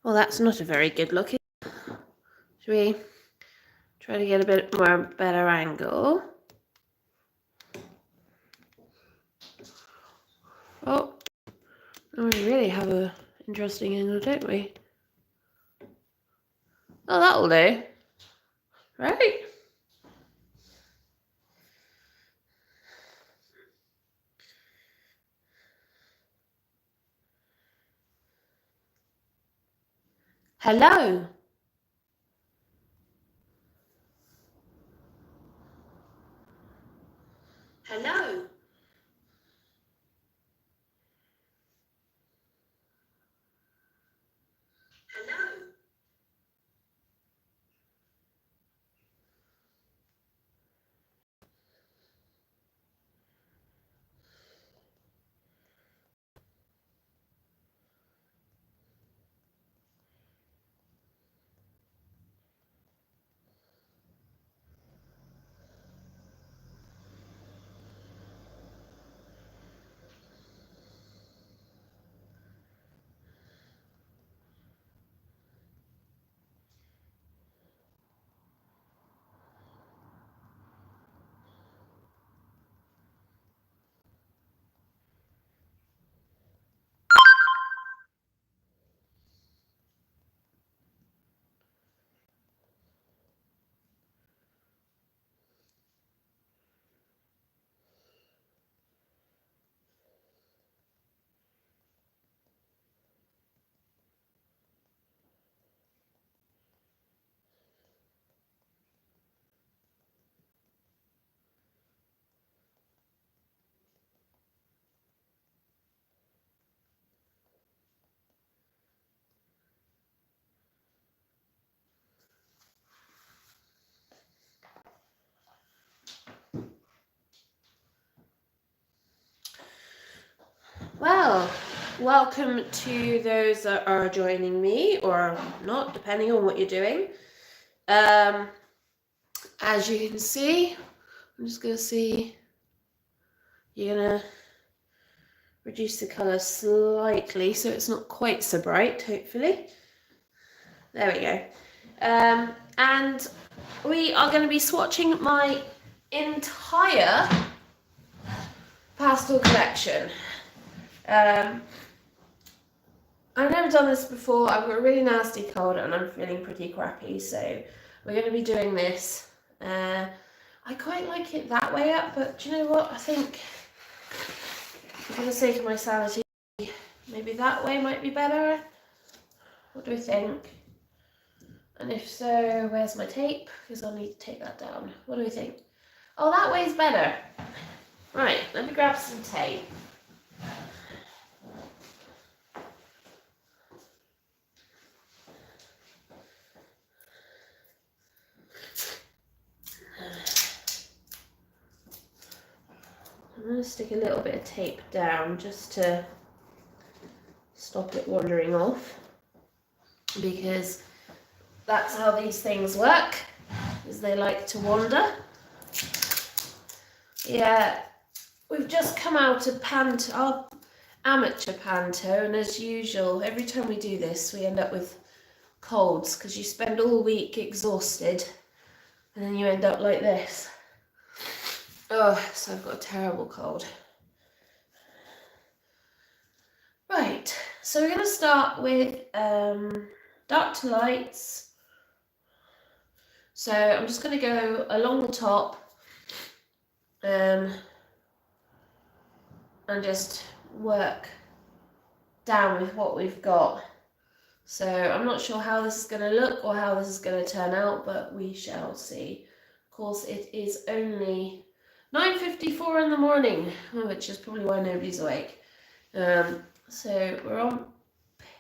Well, that's not a very good look. Should we try to get a bit more better angle? Oh, we really have a interesting angle, don't we? Oh, that'll do. Right. Hello. Hello. Hello. Well, welcome to those that are joining me or not, depending on what you're doing. As you can see, I'm just going to see, you're going to reduce the colour slightly so it's not quite so bright, hopefully. There we go. And we are going to be swatching my entire pastel collection. I've never done this before. I've got a really nasty cold and I'm feeling pretty crappy, so we're going to be doing this. I quite like it that way up, but do you know what? I think, for the sake of my sanity, maybe that way might be better. What do we think? And if so, where's my tape? Because I'll need to take that down. What do we think? Oh, that way's better. Right, let me grab some tape. I'm going to stick a little bit of tape down just to stop it wandering off, because that's how these things work, is they like to wander. Yeah, we've just come out of our amateur panto, and as usual, every time we do this, we end up with colds, because you spend all week exhausted, and then you end up like this. Oh, so I've got a terrible cold. Right, so we're going to start with dark to lights. So I'm just going to go along the top and just work down with what we've got. So I'm not sure how this is going to look or how this is going to turn out, but we shall see. Of course, it is only 9:54 in the morning, which is probably why nobody's awake. So we're on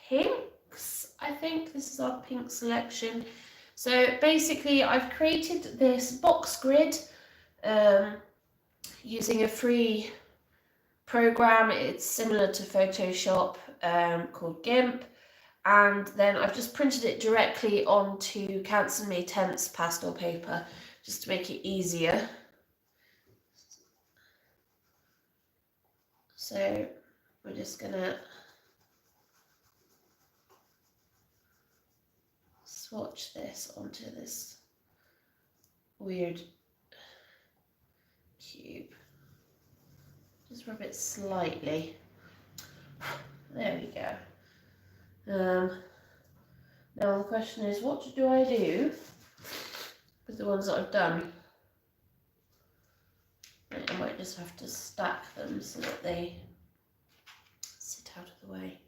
pinks. I think this is our pink selection. So basically, I've created this box grid using a free program. It's similar to Photoshop, called GIMP. And then I've just printed it directly onto Canson May Tense pastel paper, just to make it easier. So we're just gonna swatch this onto this weird cube. Just rub it slightly. There we go. Now the question is, what do I do with the ones that I've done? I might just have to stack them so that they sit out of the way.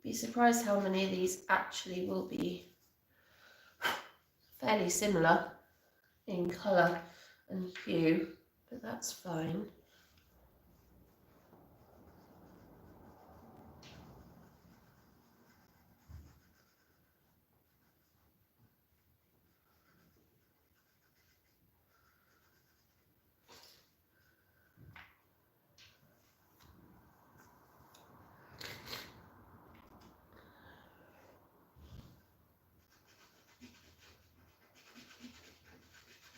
Be surprised how many of these actually will be fairly similar in colour and hue, but that's fine.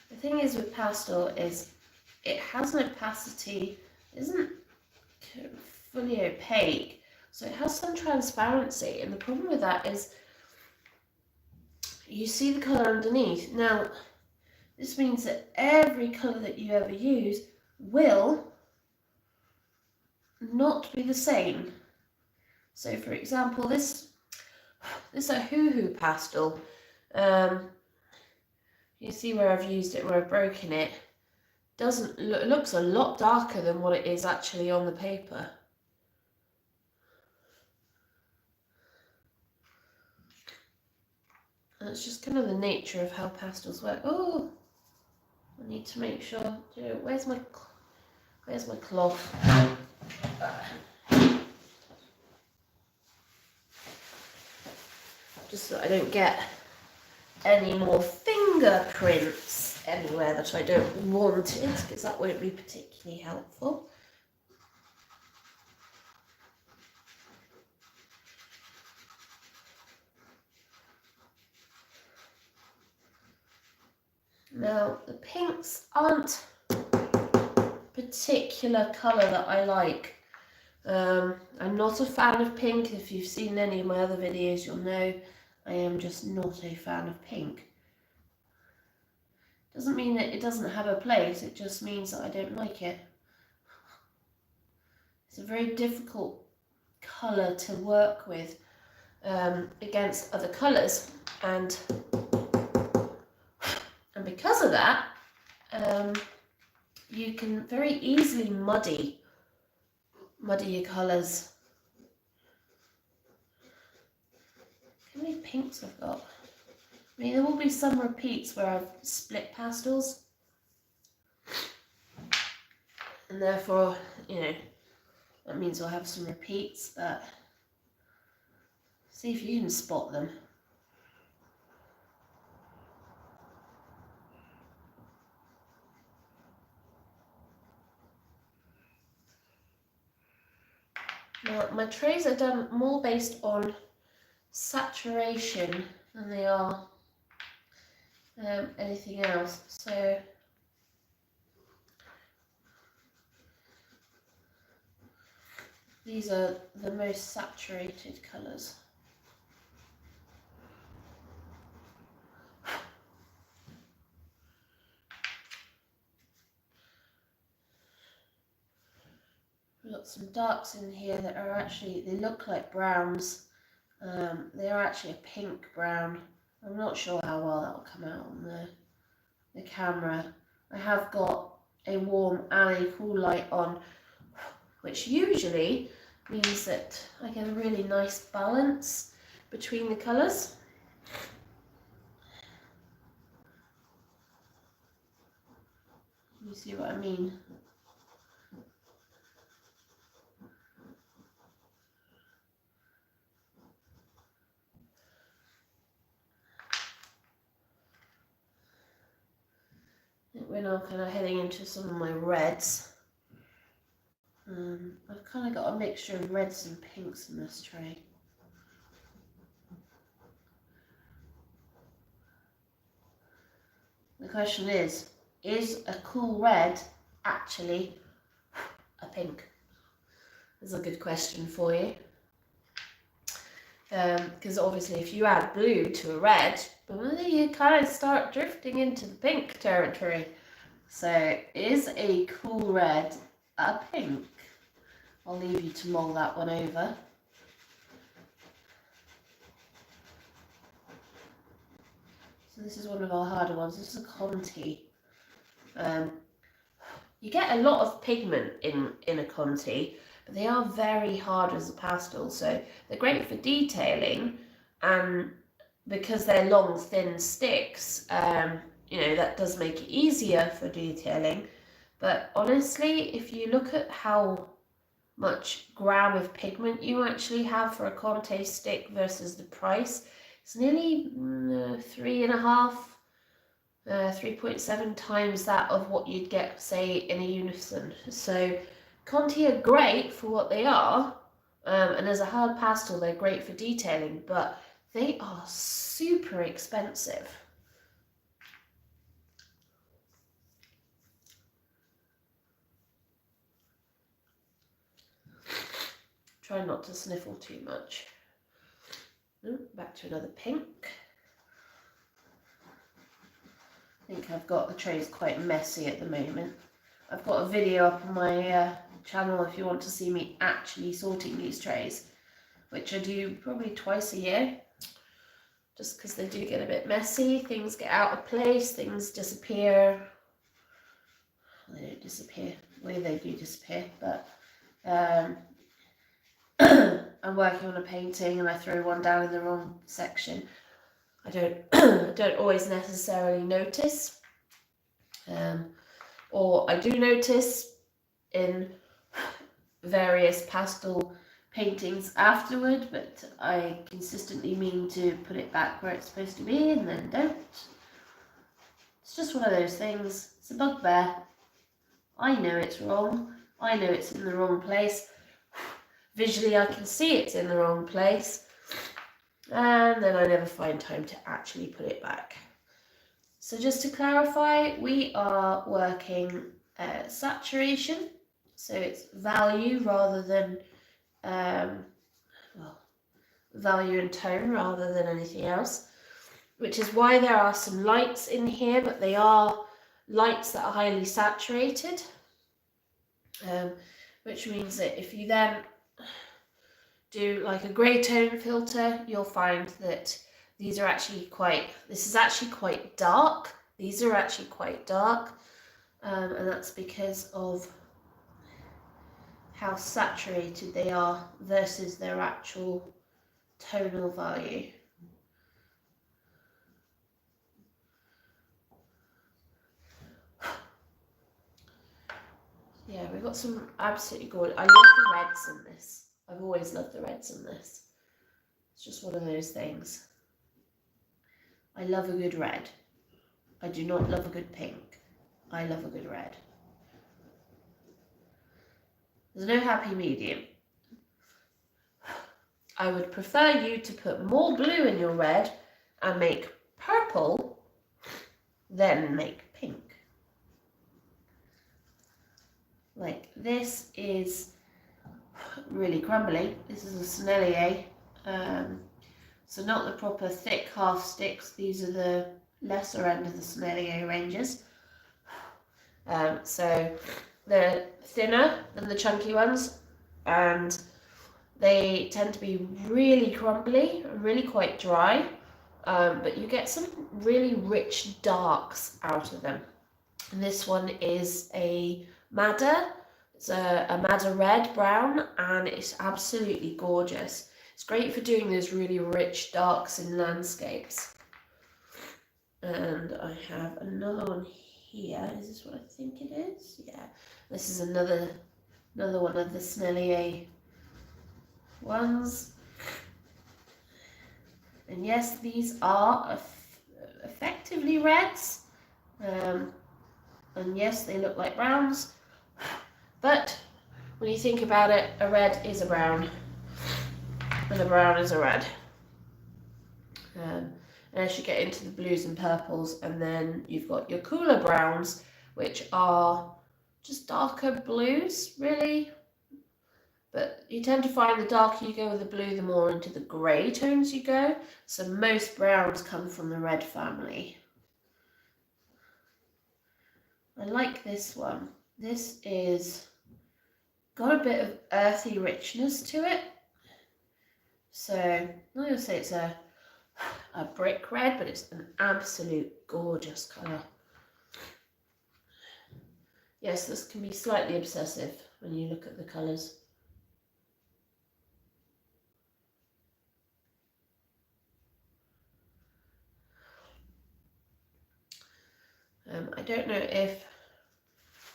The thing is with pastel is it has an opacity, it isn't fully opaque, so it has some transparency, and the problem with that is you see the colour underneath. Now this means that every colour that you ever use will not be the same. So for example, this a hoo-hoo pastel. You see where I've used it, where I've broken it. It looks a lot darker than what it is actually on the paper. And it's just kind of the nature of how pastels work. Oh, I need to make sure. Where's my cloth? Just so I don't get any more fingerprints anywhere that I don't want it, because that won't be particularly helpful. Now, the pinks aren't a particular colour that I like. I'm not a fan of pink. If you've seen any of my other videos, you'll know I am just not a fan of pink. Doesn't mean that it doesn't have a place, it just means that I don't like it. It's a very difficult colour to work with against other colours, and because of that, you can very easily muddy your colours. How many pinks I've got? I mean, there will be some repeats where I've split pastels, and therefore, you know, that means I'll have some repeats, but see if you can spot them. Now, my trays are done more based on saturation than they are anything else. So these are the most saturated colours. We've got some darks in here that are actually, they look like browns. They are actually a pink brown. I'm not sure how well that will come out on the camera. I have got a warm and a cool light on, which usually means that I get a really nice balance between the colours. You see what I mean? We're now kind of heading into some of my reds. I've kind of got a mixture of reds and pinks in this tray. The question is, is a cool red actually a pink? That's a good question for you. Because obviously if you add blue to a red, you kind of start drifting into the pink territory. So is a cool red a pink? I'll leave you to mull that one over. So this is one of our harder ones. This is a Conti. You get a lot of pigment in a Conti, but they are very hard as a pastel. So they're great for detailing, and because they're long, thin sticks, you know, that does make it easier for detailing. But honestly, if you look at how much gram of pigment you actually have for a Conte stick versus the price, it's nearly 3.7 times that of what you'd get, say, in a Unison. So Conti are great for what they are, and as a hard pastel they're great for detailing, but they are super expensive. Try not to sniffle too much. Back to another pink. I think I've got the trays quite messy at the moment. I've got a video up on my channel if you want to see me actually sorting these trays, which I do probably twice a year, just because they do get a bit messy. Things get out of place, things disappear. Well, they don't disappear, well, they do disappear, but I'm working on a painting and I throw one down in the wrong section. I don't always necessarily notice, or I do notice in various pastel paintings afterward, but I consistently mean to put it back where it's supposed to be and then don't. It's just one of those things. It's a bugbear. I know it's wrong. I know it's in the wrong place. Visually I can see it's in the wrong place, and then I never find time to actually put it back. So just to clarify, we are working saturation, so it's value rather than value and tone rather than anything else, which is why there are some lights in here, but they are lights that are highly saturated, which means that if you then do like a grey tone filter, you'll find that this is actually quite dark. These are actually quite dark, and that's because of how saturated they are versus their actual tonal value. Yeah, we've got some absolutely gorgeous. I love the reds in this. I've always loved the reds in this. It's just one of those things. I love a good red. I do not love a good pink. I love a good red. There's no happy medium. I would prefer you to put more blue in your red and make purple than make pink. Like this is really crumbly. This is a Sennelier. So not the proper thick half sticks. These are the lesser end of the Sennelier ranges. So they're thinner than the chunky ones, and they tend to be really crumbly, really quite dry, but you get some really rich darks out of them. And this one is a madder. It's a madder red brown, and it's absolutely gorgeous. It's great for doing those really rich darks in landscapes. And I have another one here. Is this what I think it is? Yeah. This is another one of the Sennelier ones. And yes, these are effectively reds. And yes, they look like browns. But when you think about it, a red is a brown. And a brown is a red. And as you get into the blues and purples, and then you've got your cooler browns, which are just darker blues, really. But you tend to find the darker you go with the blue, the more into the grey tones you go. So most browns come from the red family. I like this one. This is got a bit of earthy richness to it. So I'm not going to say it's a brick red, but it's an absolute gorgeous colour. Yes, this can be slightly obsessive when you look at the colours. I don't know if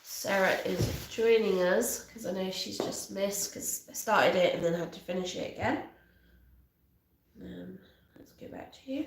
Sarah is joining us, because I know she's just missed, because I started it and then had to finish it again. Let's go back to you.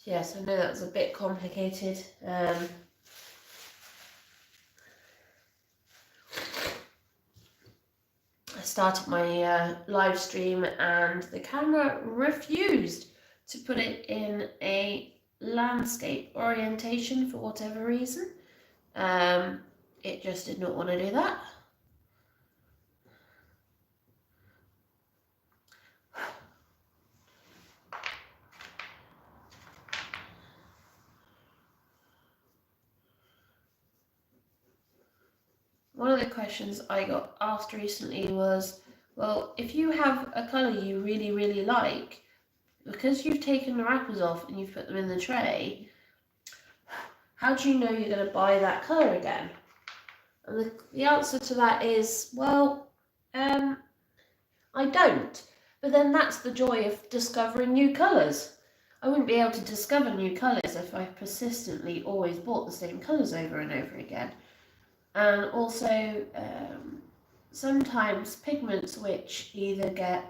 Yes, I know that was a bit complicated. I started my live stream and the camera refused to put it in a landscape orientation for whatever reason. It just did not want to do that. One of the questions I got asked recently was, well, if you have a colour you really, really like, because you've taken the wrappers off and you've put them in the tray, how do you know you're going to buy that colour again? And the answer to that is, well, I don't. But then that's the joy of discovering new colours. I wouldn't be able to discover new colours if I persistently always bought the same colours over and over again. And also, sometimes pigments which either get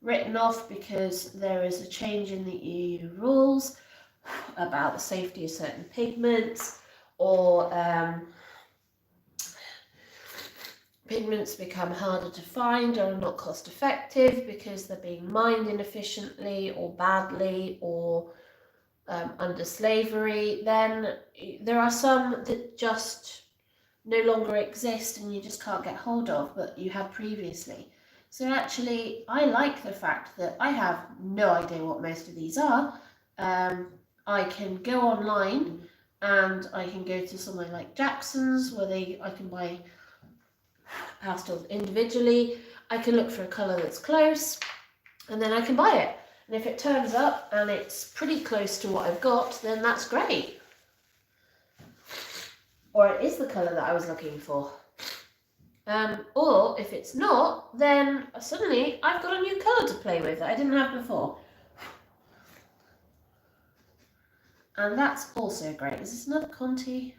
written off because there is a change in the EU rules about the safety of certain pigments, or pigments become harder to find or are not cost effective because they're being mined inefficiently or badly or under slavery, then there are some that just no longer exist and you just can't get hold of, but you had previously. So actually, I like the fact that I have no idea what most of these are. I can go online and I can go to somewhere like Jackson's where I can buy pastels individually. I can look for a colour that's close and then I can buy it. And if it turns up and it's pretty close to what I've got, then that's great. Or it is the colour that I was looking for. Or if it's not, then suddenly I've got a new colour to play with that I didn't have before. And that's also great. Is this another Conti?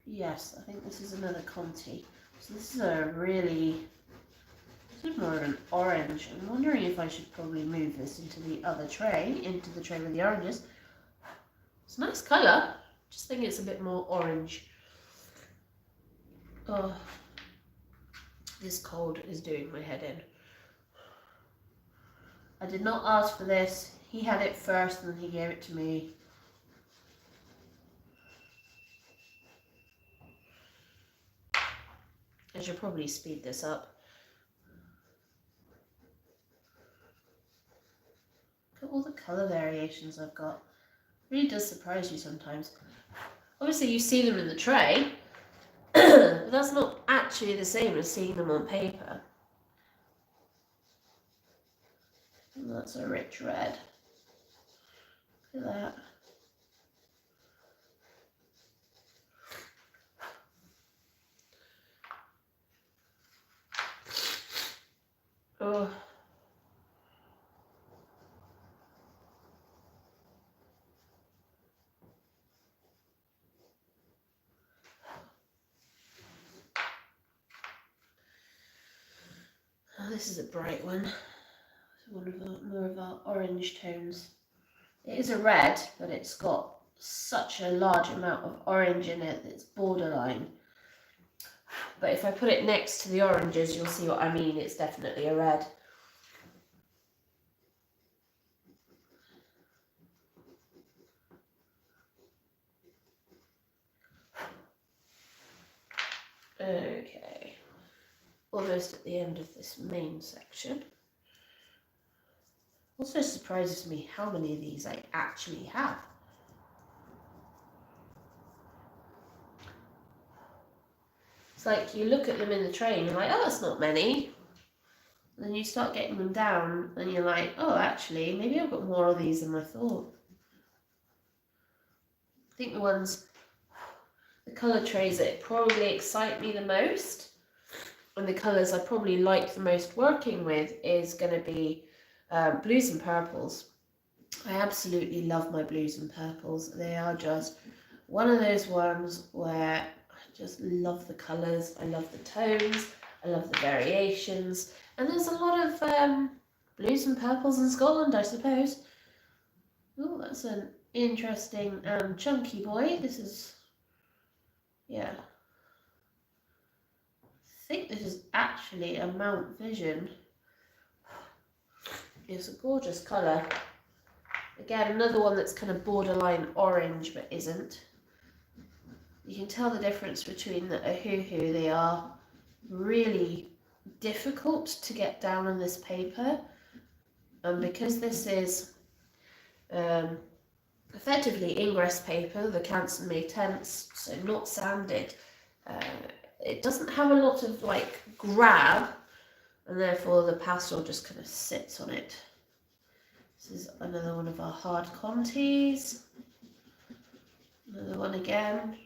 Yes, I think this is another Conti. So this is this is more of an orange. I'm wondering if I should probably move this into the other tray, into the tray with the oranges. It's a nice colour, just think it's a bit more orange. Oh, this cold is doing my head in. I did not ask for this. He had it first and he gave it to me. I should probably speed this up. Look at all the colour variations I've got. It really does surprise you sometimes. Obviously you see them in the tray, But that's not actually the same as seeing them on paper. And that's a rich red. Look at that. Oh. Oh, this is a bright one. It's one of more of our orange tones. It is a red, but it's got such a large amount of orange in it that it's borderline. But if I put it next to the oranges, you'll see what I mean. It's definitely a red. Okay, almost at the end of this main section. Also surprises me how many of these I actually have. It's like you look at them in the tray and you're like, oh, that's not many. And then you start getting them down and you're like, oh, actually, maybe I've got more of these than I thought. I think the colour trays that probably excite me the most and the colours I probably like the most working with is going to be blues and purples. I absolutely love my blues and purples. They are just one of those ones where I just love the colours, I love the tones, I love the variations, and there's a lot of blues and purples in Scotland, I suppose. Oh, that's an interesting chunky boy. This is, yeah. I think this is actually a Mount Vision. It's a gorgeous colour. Again, another one that's kind of borderline orange, but isn't. You can tell the difference between the Ohuhu. They are really difficult to get down on this paper. And because this is effectively ingress paper, the Canson made tents, so not sanded, it doesn't have a lot of like grab, and therefore the pastel just kind of sits on it. This is another one of our hard Contis. Another one again.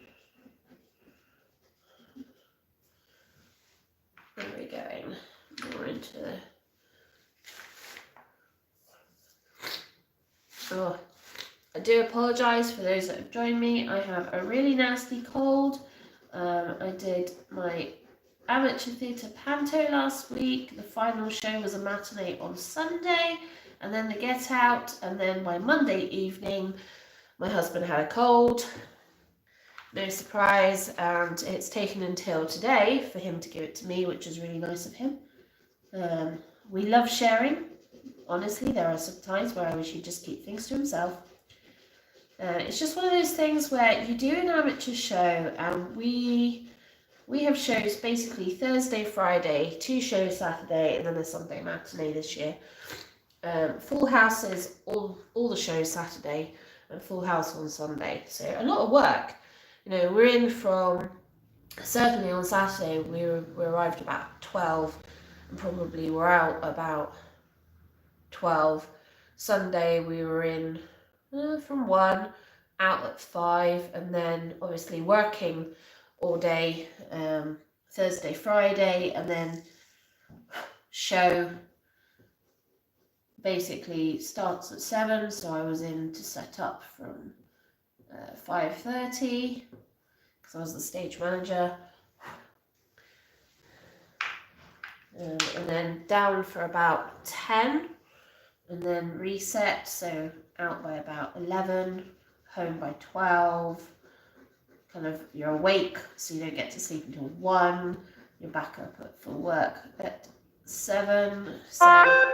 Where are we going? More into the... Oh, I do apologise for those that have joined me. I have a really nasty cold. I did my amateur theatre panto last week. The final show was a matinee on Sunday, and then the get out, and then by Monday evening my husband had a cold. No surprise, and it's taken until today for him to give it to me, which is really nice of him. We love sharing. Honestly, there are some times where I wish he'd just keep things to himself. It's just one of those things where you do an amateur show, and we have shows basically Thursday, Friday, 2 shows Saturday, and then a Sunday matinee this year. Full house is all the shows Saturday, and full house on Sunday. So a lot of work. You know, we're in from, certainly on Saturday, we arrived about 12, and probably were out about 12. Sunday we were in from 1, out at 5, and then obviously working all day Thursday, Friday, and then show basically starts at 7, so I was in to set up from 5:30 because I was the stage manager, and then down for about 10, and then reset, so out by about 11, home by 12, kind of you're awake so you don't get to sleep until 1, you're back up for work at 7, so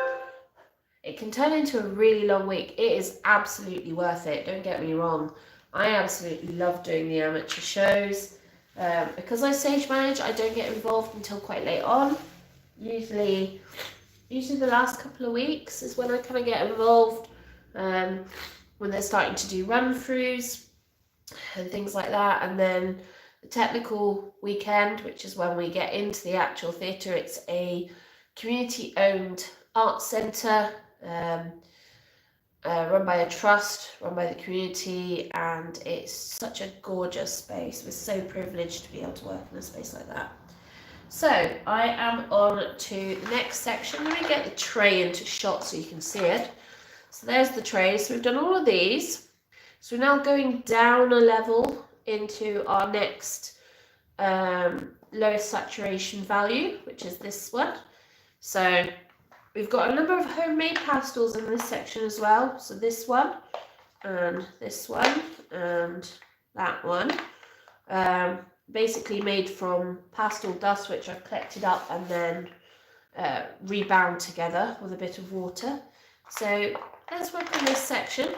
it can turn into a really long week. It is absolutely worth it, don't get me wrong. I absolutely love doing the amateur shows. Because I stage manage, I don't get involved until quite late on. Usually the last couple of weeks is when I kind of get involved, when they're starting to do run-throughs and things like that. And then the technical weekend, which is when we get into the actual theatre. It's a community-owned art centre, run by a trust, run by the community, and it's such a gorgeous space. We're so privileged to be able to work in a space like that. So I am on to the next section. Let me get the tray into shot so you can see it. So there's the tray. So we've done all of these. So we're now going down a level into our next lowest saturation value, which is this one. So we've got a number of homemade pastels in this section as well. So this one, and this one, and that one. Basically made from pastel dust, which I've collected up and then rebound together with a bit of water. So let's work on this section.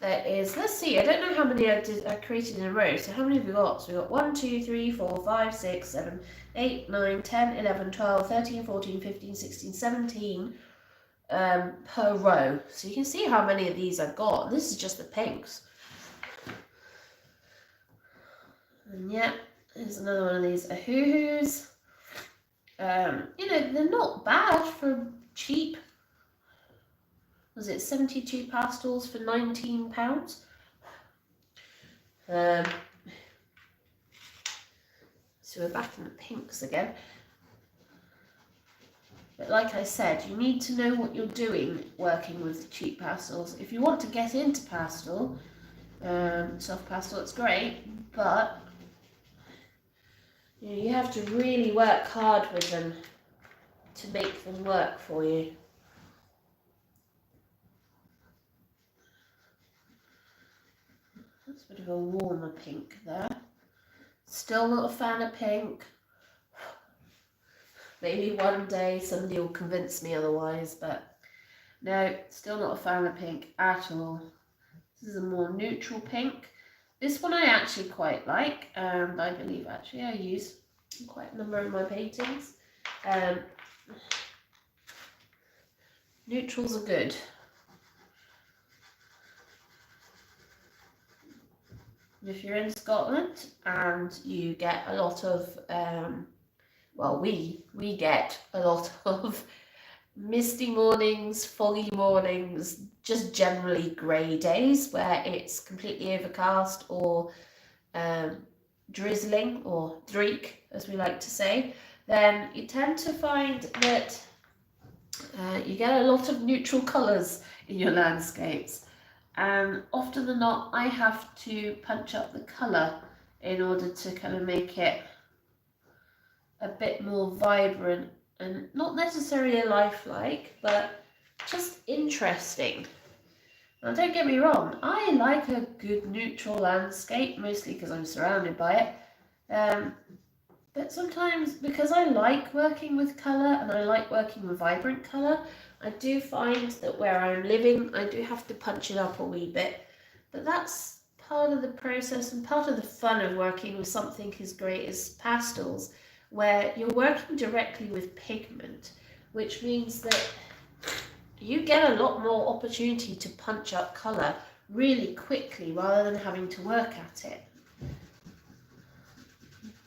There is, let's see, I don't know how many I created in a row. So how many have we got? So we've got 1, 2, 3, 4, 5, 6, 7, 8, 9, 10, 11, 12, 13, 14, 15, 16, 17 per row. So you can see how many of these I've got. This is just the pinks. And yeah, there's another one of these ahoo-hoos. They're not bad for cheap. Was it 72 pastels for £19? So we're back in the pinks again. But like I said, you need to know what you're doing working with cheap pastels. If you want to get into pastel, soft pastel, it's great, but you have to really work hard with them to make them work for you. That's a bit of a warmer pink there. Still not a fan of pink. Maybe one day somebody will convince me otherwise, but no, still not a fan of pink at all. This is a more neutral pink. This one I actually quite like, and I believe actually I use quite a number of my paintings. Neutrals are good. If you're in Scotland and you get a lot of, we get a lot of misty mornings, foggy mornings, just generally grey days where it's completely overcast or drizzling, or dreek as we like to say, then you tend to find that you get a lot of neutral colours in your landscapes. And often than not, I have to punch up the colour in order to kind of make it a bit more vibrant and not necessarily lifelike, but just interesting. Now don't get me wrong, I like a good neutral landscape, mostly because I'm surrounded by it. But sometimes, because I like working with colour and I like working with vibrant colour, I do find that where I'm living, I do have to punch it up a wee bit. But that's part of the process and part of the fun of working with something as great as pastels, where you're working directly with pigment, which means that you get a lot more opportunity to punch up colour really quickly rather than having to work at it.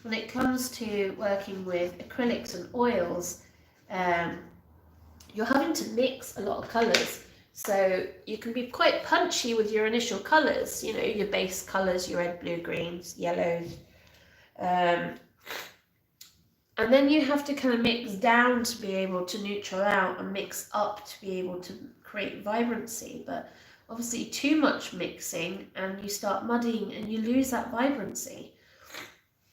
When it comes to working with acrylics and oils, you're having to mix a lot of colours. So you can be quite punchy with your initial colours, your base colours, your red, blue, greens, yellows. And then you have to kind of mix down to be able to neutral out and mix up to be able to create vibrancy. But obviously too much mixing and you start muddying and you lose that vibrancy.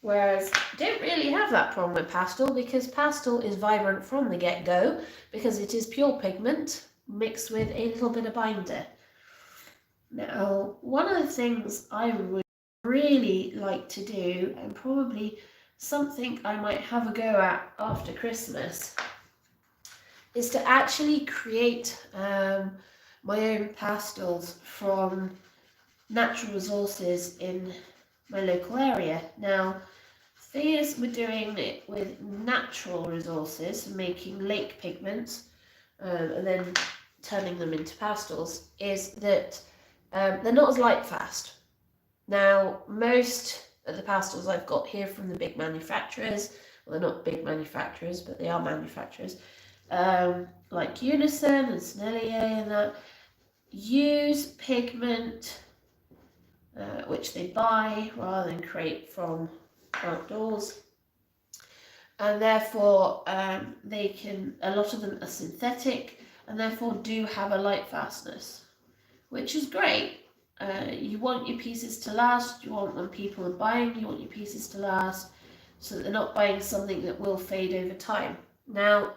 Whereas I don't really have that problem with pastel, because pastel is vibrant from the get-go because it is pure pigment mixed with a little bit of binder. Now, one of the things I would really like to do, and probably something I might have a go at after Christmas, is to actually create my own pastels from natural resources in my local area. Now, the thing is, we're doing it with natural resources, making lake pigments and then turning them into pastels, is that they're not as light fast. Now, most of the pastels I've got here from the big manufacturers, well, they're not big manufacturers, but they are manufacturers, like Unison and Sennelier and that, use pigment which they buy rather than create from outdoors. And therefore they can, a lot of them are synthetic and therefore do have a light fastness, which is great. You want your pieces to last, you want, when people are buying, you want your pieces to last so that they're not buying something that will fade over time. Now,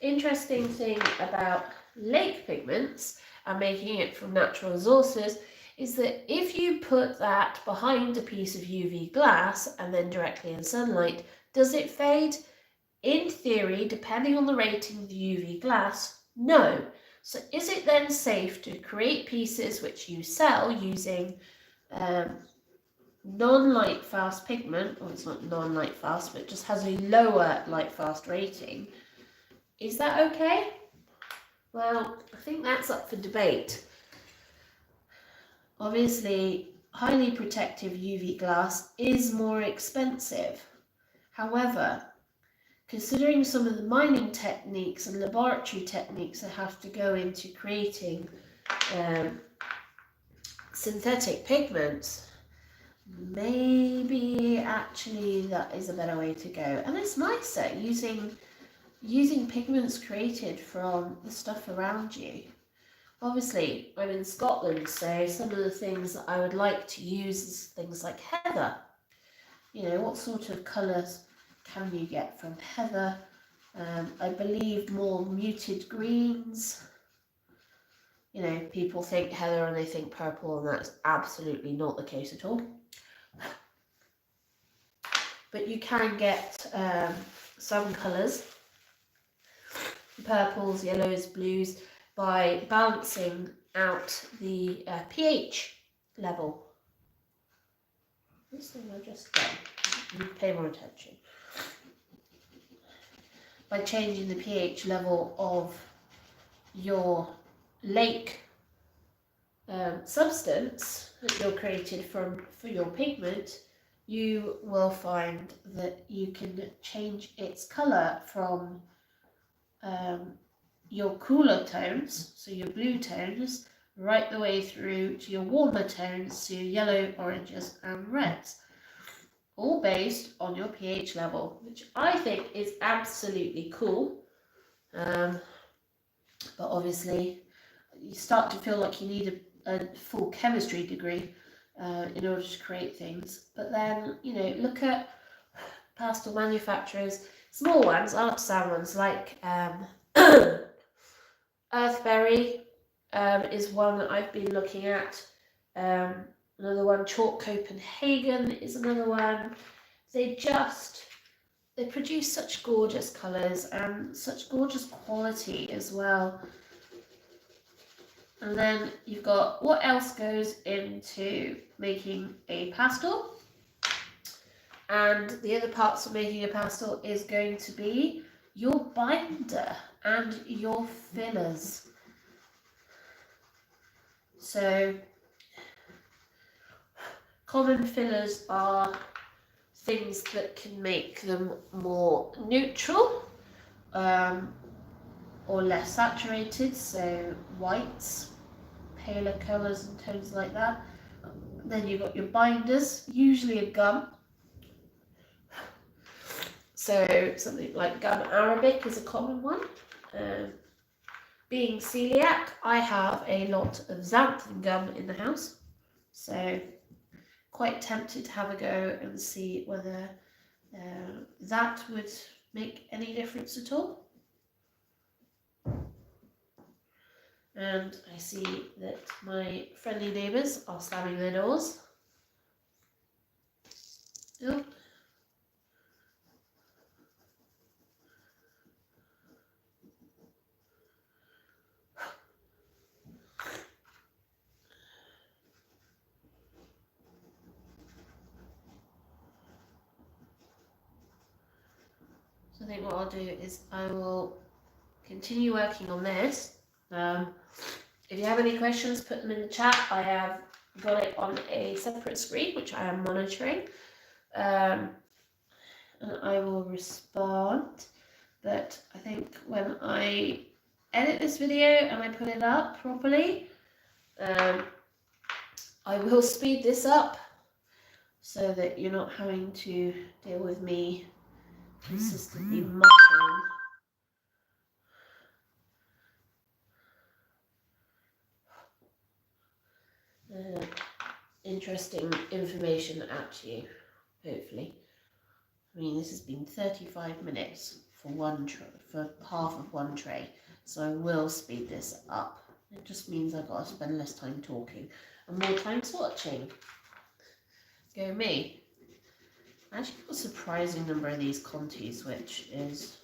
interesting thing about lake pigments and making it from natural resources is that if you put that behind a piece of UV glass and then directly in sunlight, does it fade? In theory, depending on the rating of the UV glass, no. So is it then safe to create pieces which you sell using non-light fast pigment, or it's not non-light fast, but it just has a lower light fast rating? Is that okay? Well, I think that's up for debate. Obviously, highly protective UV glass is more expensive. However, considering some of the mining techniques and laboratory techniques that have to go into creating synthetic pigments, maybe actually that is a better way to go. And it's nicer using pigments created from the stuff around you. Obviously, I'm in Scotland, so some of the things that I would like to use is things like heather. You know, what sort of colours can you get from heather? I believe more muted greens. You know, people think heather and they think purple, and that's absolutely not the case at all. But you can get some colours, purples, yellows, blues, by balancing out the pH level. This thing I just done. You pay more attention. By changing the pH level of your lake substance that you're created for your pigment, you will find that you can change its colour from your cooler tones, so your blue tones, right the way through to your warmer tones, so your yellow, oranges and reds, all based on your pH level, which I think is absolutely cool. But obviously you start to feel like you need a full chemistry degree in order to create things. But then, you know, look at pastel manufacturers, small ones, artisan ones like Earthberry is one that I've been looking at. Another one, Chalk Copenhagen is another one. They produce such gorgeous colours and such gorgeous quality as well. And then you've got what else goes into making a pastel. And the other parts of making a pastel is going to be your binder and your fillers. So common fillers are things that can make them more neutral or less saturated, so whites, paler colours and tones like that. Then you've got your binders, usually a gum. So something like gum arabic is a common one. Being celiac, I have a lot of xanthan gum in the house, so quite tempted to have a go and see whether that would make any difference at all. And I see that my friendly neighbours are slamming their doors. Oh. So I think what I'll do is I will continue working on this. If you have any questions, put them in the chat. I have got it on a separate screen, which I am monitoring. And I will respond. But I think when I edit this video and I put it up properly, I will speed this up so that you're not having to deal with me consistently muttering. Interesting information at you, hopefully. I mean, this has been 35 minutes for for half of one tray, so I will speed this up. It just means I've got to spend less time talking and more time swatching. Go me. I actually got a surprising number of these Contis, which is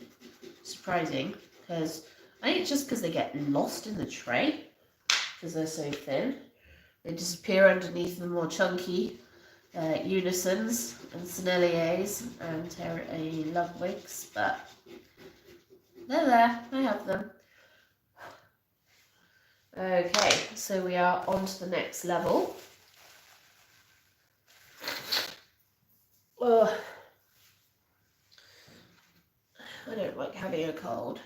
surprising because I think it's just because they get lost in the tray because they're so thin. They disappear underneath the more chunky Unisons and Senneliers and Terry Ludwigs, but they're there. I have them. Okay, so we are on to the next level. Oh, I don't like having a cold.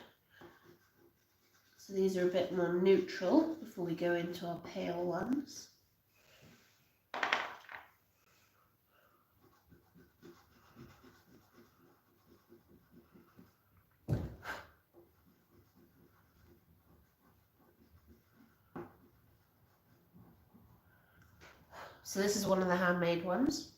So these are a bit more neutral before we go into our pale ones. So this is one of the handmade ones.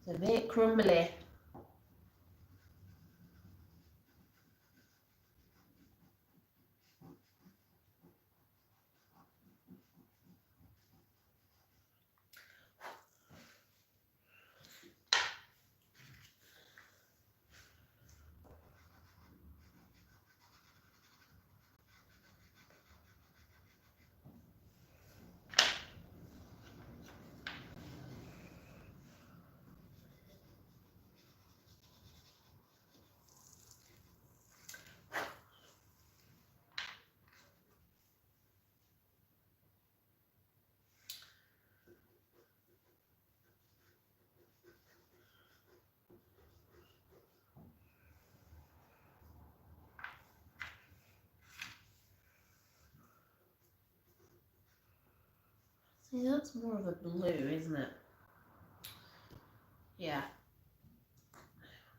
It's a bit crumbly. See, that's more of a blue, isn't it? Yeah.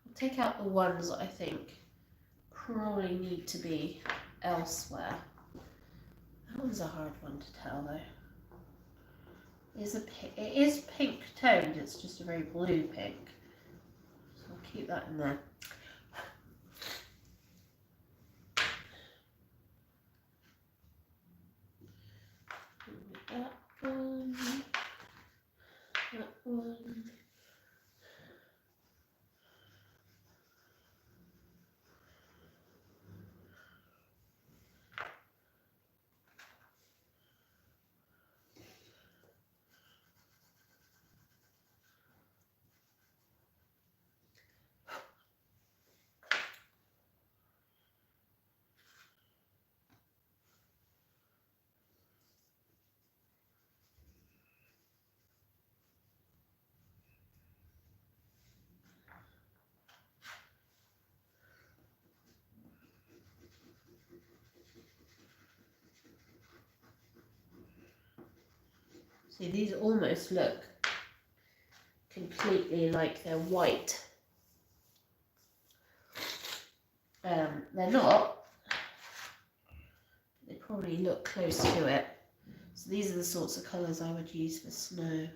I'll take out the ones that I think probably need to be elsewhere. That one's a hard one to tell though. It is pink toned, it's just a very blue pink. So I'll keep that in there. That one. That one. See, these almost look completely like they're white. They're not. They probably look close to it. So these are the sorts of colours I would use for snow.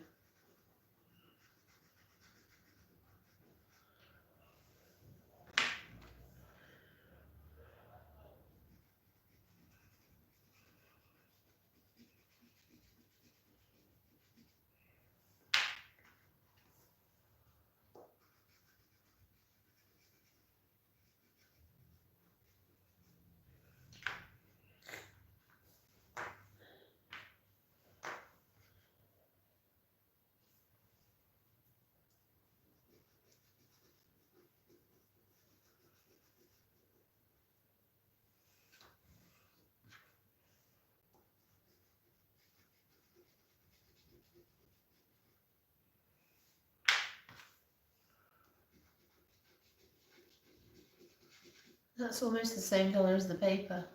That's almost the same colour as the paper.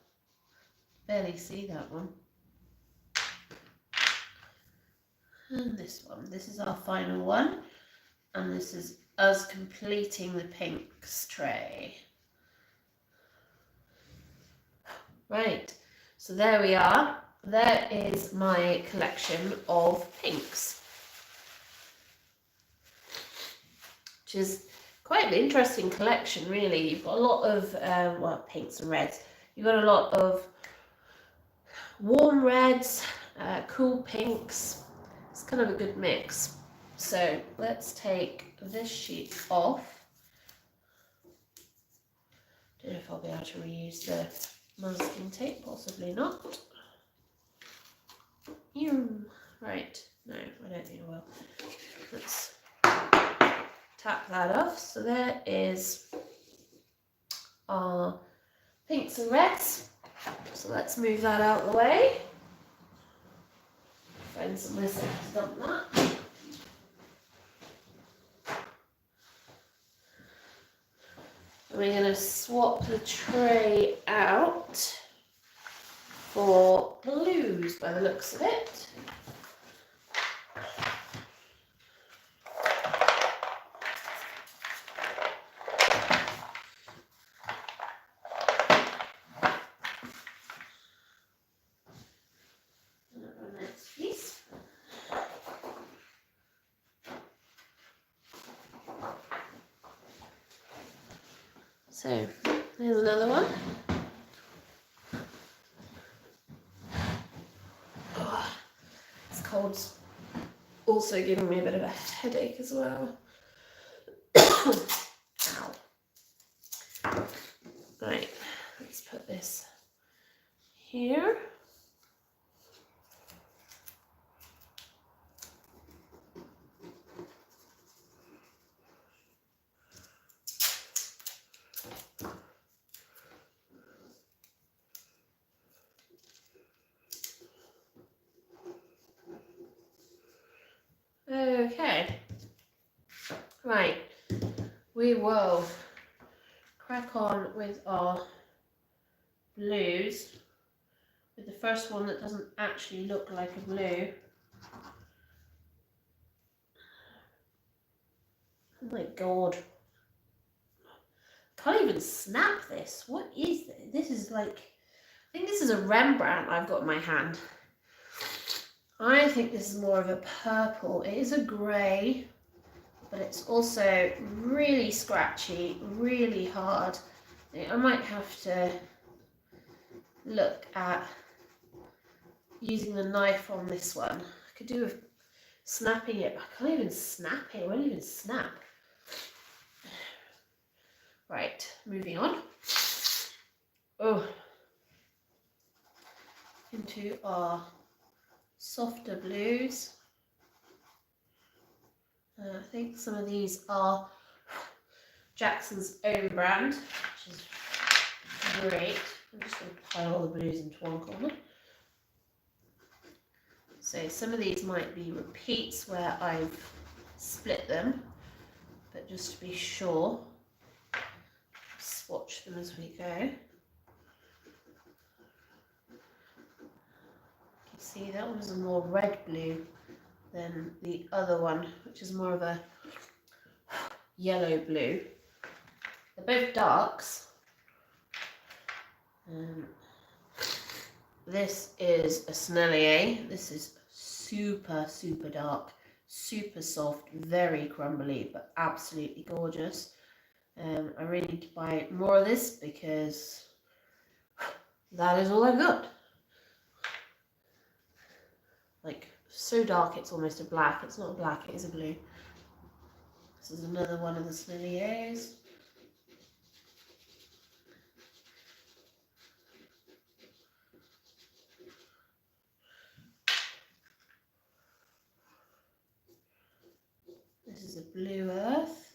Barely see that one. And this one. This is our final one. And this is us completing the pinks tray. Right, so there we are. There is my collection of pinks, which is quite an interesting collection, really. You've got a lot of, well, pinks and reds. You've got a lot of warm reds, cool pinks. It's kind of a good mix. So let's take this sheet off. Don't know if I'll be able to reuse the masking tape, possibly not. Right, no, I don't think I will. Let's tap that off. So there is our pinks and reds. So let's move that out of the way. Find somewhere safe to dump that. And we're going to swap the tray out for blues by the looks of it. So there's another one. Oh, this cold's also giving me a bit of a headache as well. Ow. Right, let's put this here. Okay, right, we will crack on with our blues, with the first one that doesn't actually look like a blue. Oh my god, can't even snap this. What is this? This is like, I think this is a Rembrandt I've got in my hand. I think this is more of a purple. It is a grey, but it's also really scratchy, really hard. I might have to look at using the knife on this one. I could do with snapping it, but I can't even snap it. It won't even snap. Right, moving on. Oh, into our softer blues. I think some of these are Jackson's own brand, which is great. I'm just going to pile all the blues into one corner. So some of these might be repeats where I've split them, but just to be sure, swatch them as we go. You can see that one's a more red blue than the other one, which is more of a yellow blue. They're both darks. This is a Snellier. This is super, super dark, super soft, very crumbly, but absolutely gorgeous. I really need to buy more of this because that is all I've got. Like, so dark it's almost a black. It's not a black, it is a blue. This is another one of the Snelliers. This is a Blue Earth.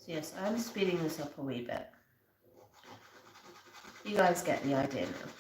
So yes, I'm speeding this up a wee bit. You guys get the idea now.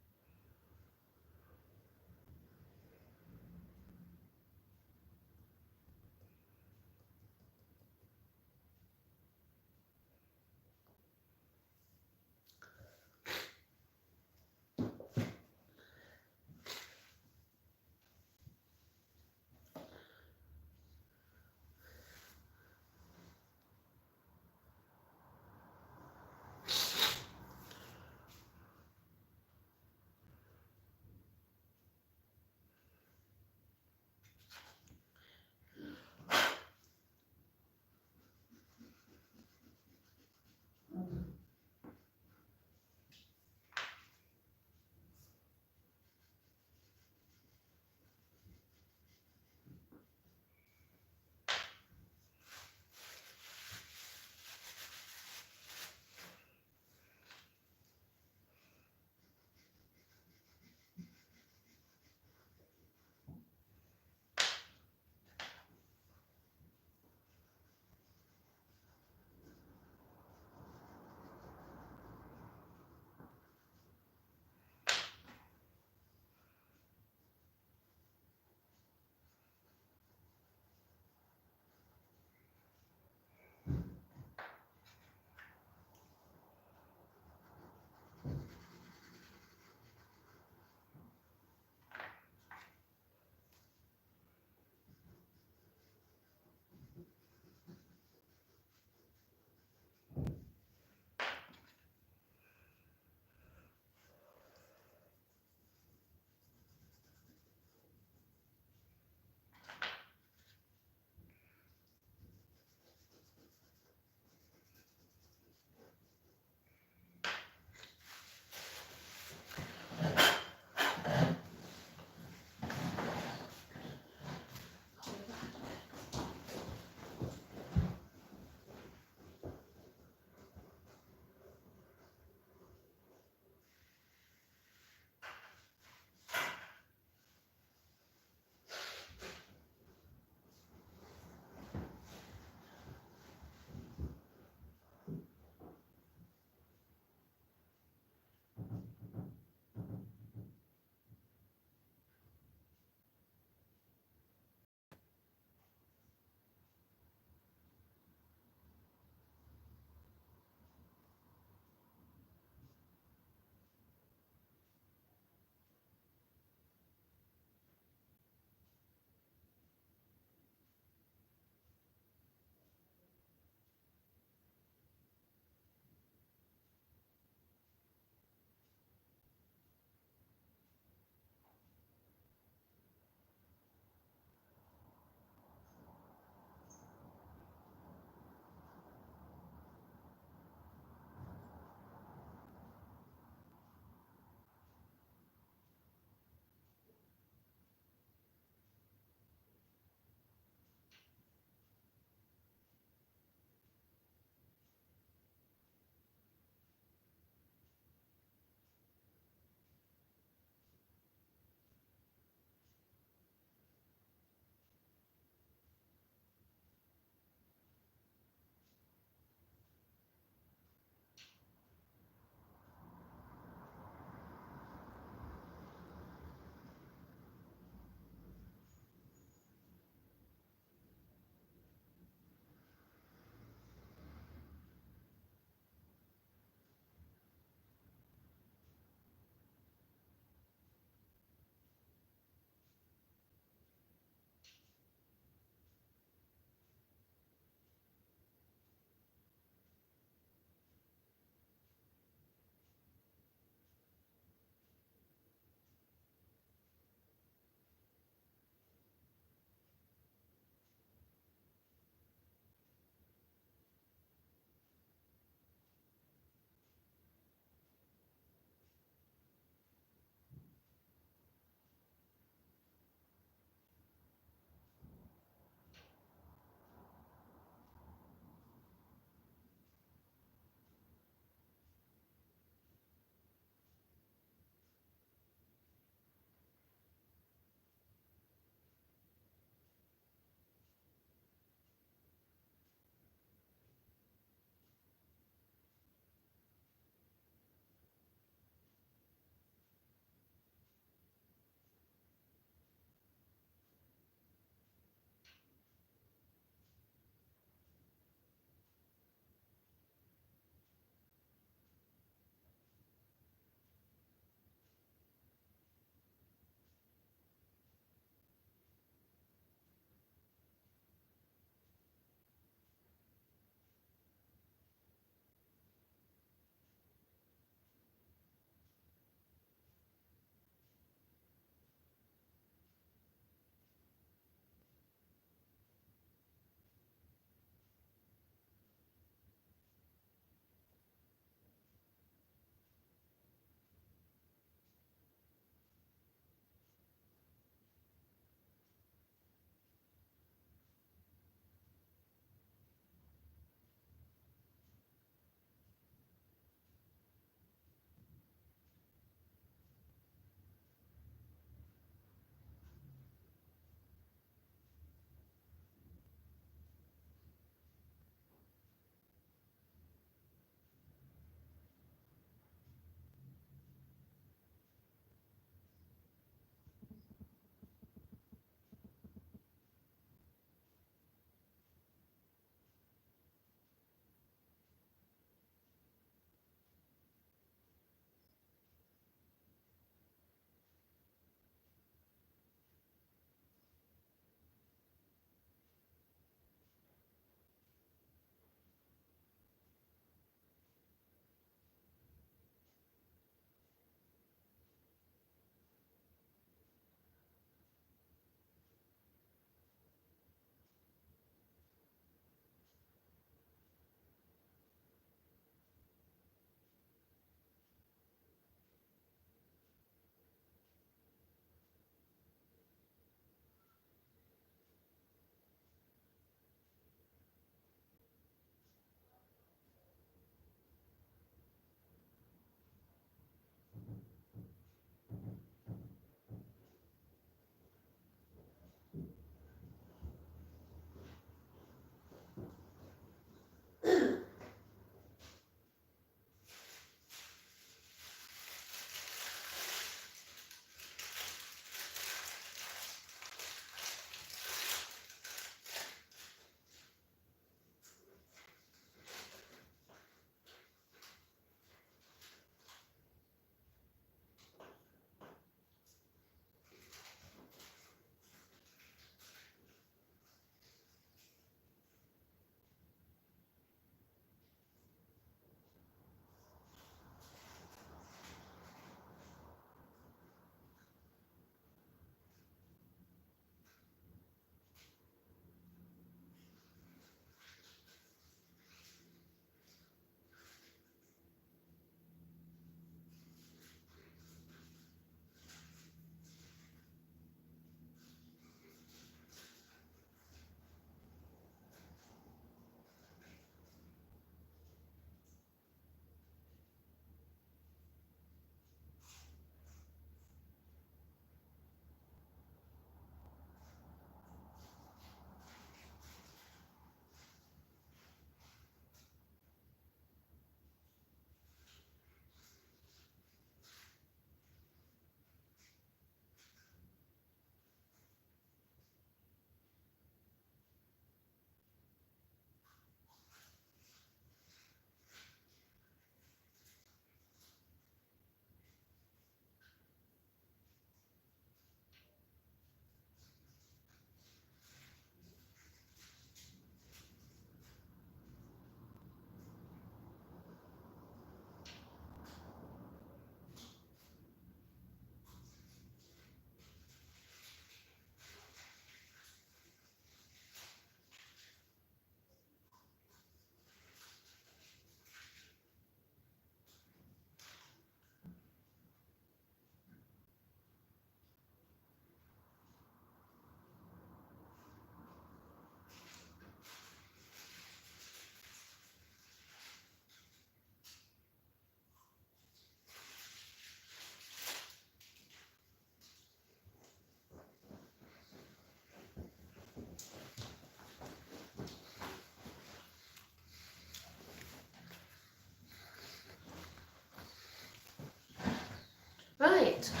right.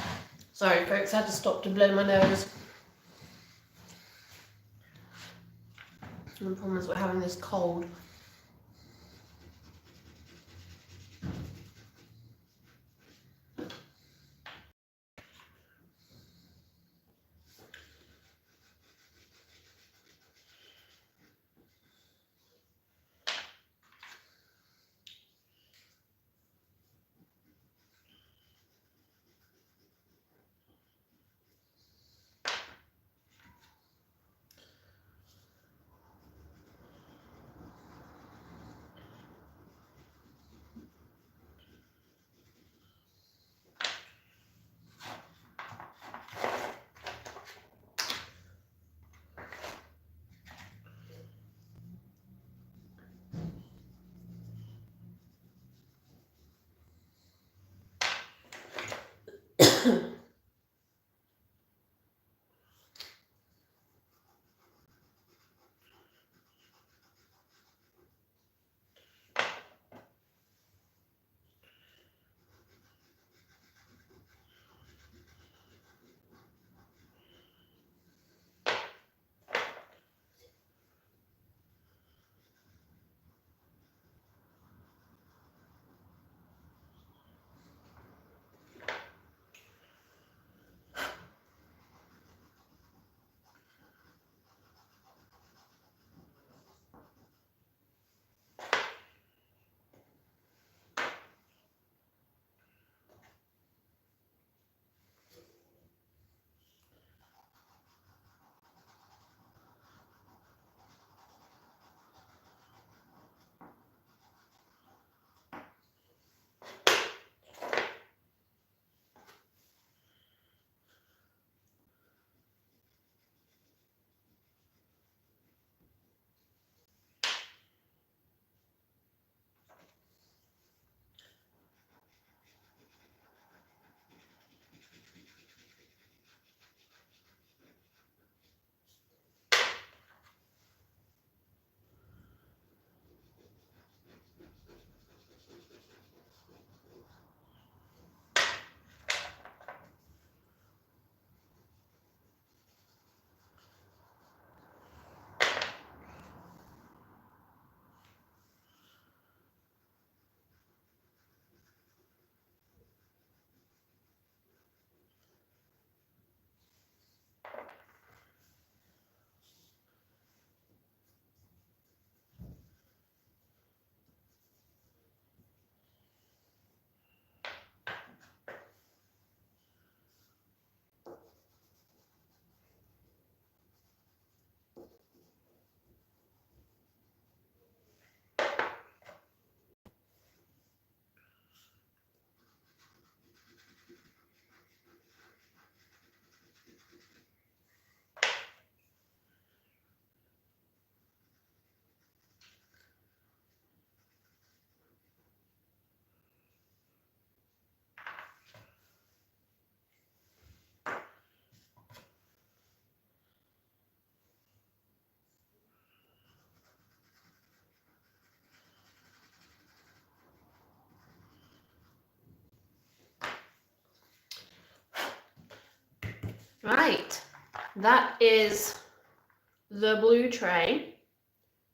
Sorry folks, I had to stop to blow my nose. The problem is we're having this cold. Right, that is the blue tray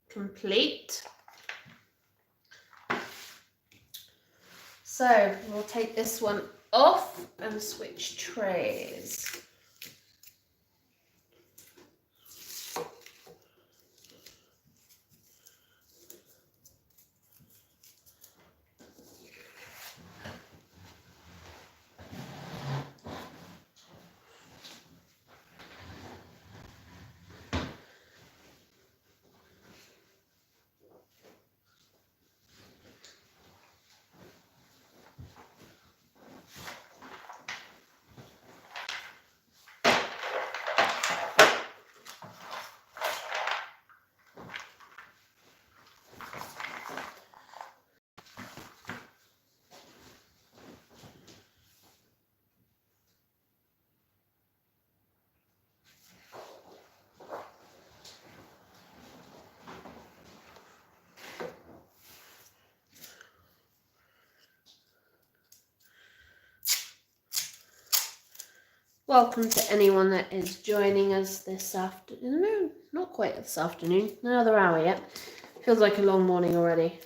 complete. So we'll take this one off and switch trays. welcome to anyone that is joining us this afternoon. Not quite this afternoon, another hour yet. Feels like a long morning already.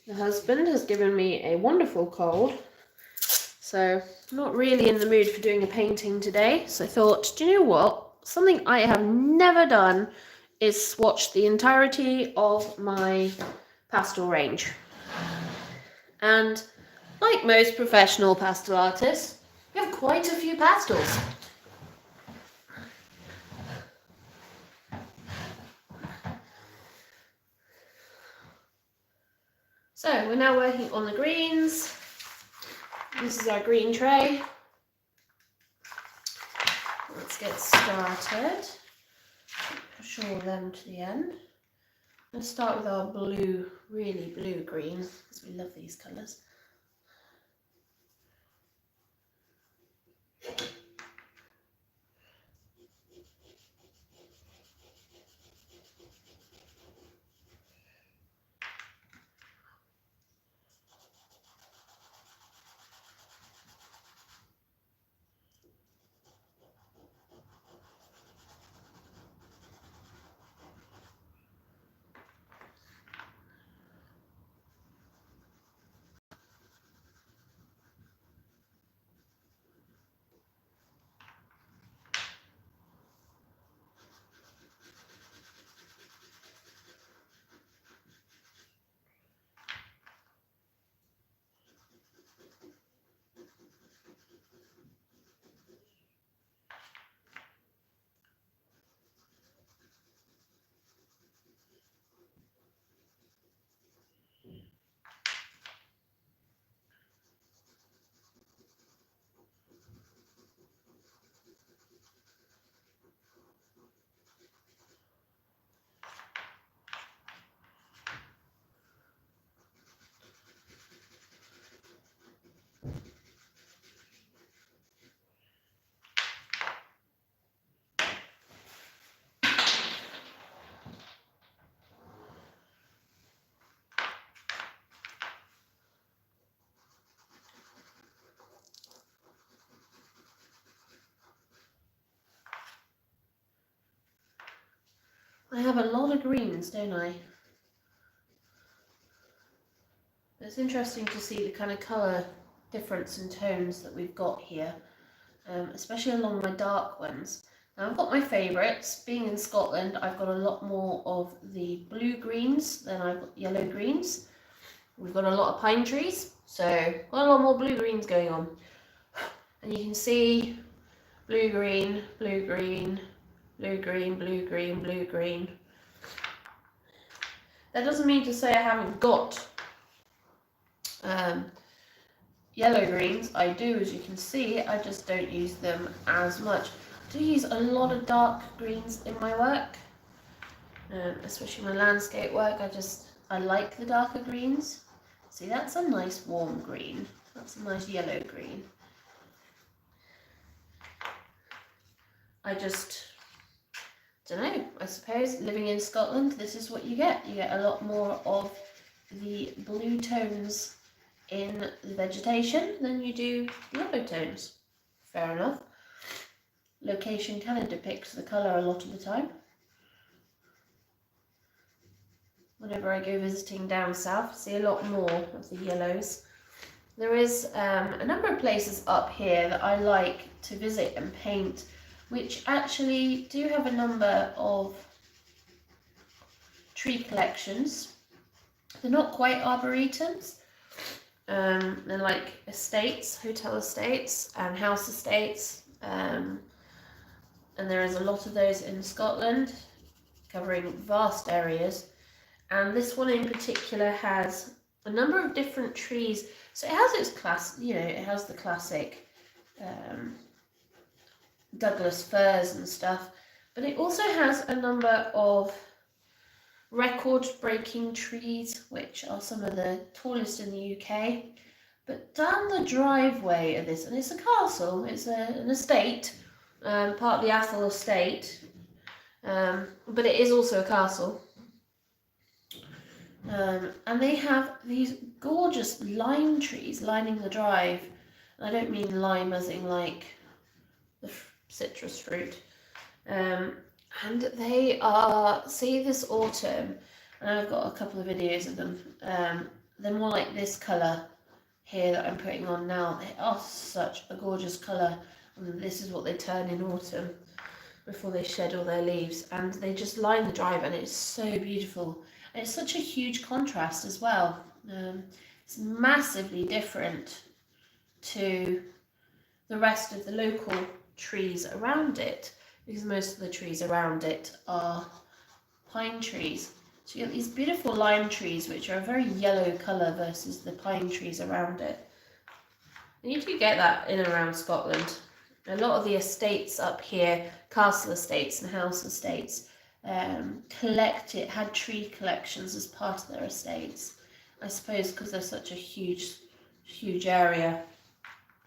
The husband has given me a wonderful cold, so I'm not really in the mood for doing a painting today. So I thought, do you know what? Something I have never done is swatch the entirety of my pastel range. And like most professional pastel artists, we have quite a few pastels. So we're now working on the greens. This is our green tray. Let's get started. Push all of them to the end. Let's start with our blue, really blue green, because we love these colours. I have a lot of greens, don't I? It's interesting to see the kind of colour difference in tones that we've got here, especially along my dark ones. Now I've got my favourites. Being in Scotland, I've got a lot more of the blue greens than I've got yellow greens. We've got a lot of pine trees, so got a lot more blue greens going on. And you can see blue green, blue green, blue green, blue green, blue green. That doesn't mean to say I haven't got yellow greens. I do, as you can see, I just don't use them as much. I do use a lot of dark greens in my work, especially my landscape work. I like the darker greens. See, that's a nice warm green. That's a nice yellow green. I just don't know. I suppose living in Scotland, this is what you get. You get a lot more of the blue tones in the vegetation than you do the yellow tones. Fair enough. Location kind of depicts the colour a lot of the time. Whenever I go visiting down south, I see a lot more of the yellows. There is a number of places up here that I like to visit and paint, which actually do have a number of tree collections. They're not quite arboretums. They're like estates, hotel estates and house estates. And there is a lot of those in Scotland, covering vast areas. And this one in particular has a number of different trees. So it has its class, it has the classic Douglas firs and stuff, but it also has a number of record-breaking trees, which are some of the tallest in the UK. But down the driveway of this, and it's a castle, it's an estate, part of the Athol estate, but it is also a castle. And they have these gorgeous lime trees lining the drive. And I don't mean lime as in like the citrus fruit. And they are, see this autumn, and I've got a couple of videos of them, they're more like this colour here that I'm putting on now. They are such a gorgeous colour, and this is what they turn in autumn before they shed all their leaves, and they just line the drive, and it's so beautiful. And it's such a huge contrast as well. It's massively different to the rest of the local trees around it, because most of the trees around it are pine trees. So you get these beautiful lime trees, which are a very yellow colour versus the pine trees around it. And you do get that in and around Scotland. A lot of the estates up here, castle estates and house estates, had tree collections as part of their estates. I suppose because they're such a huge area.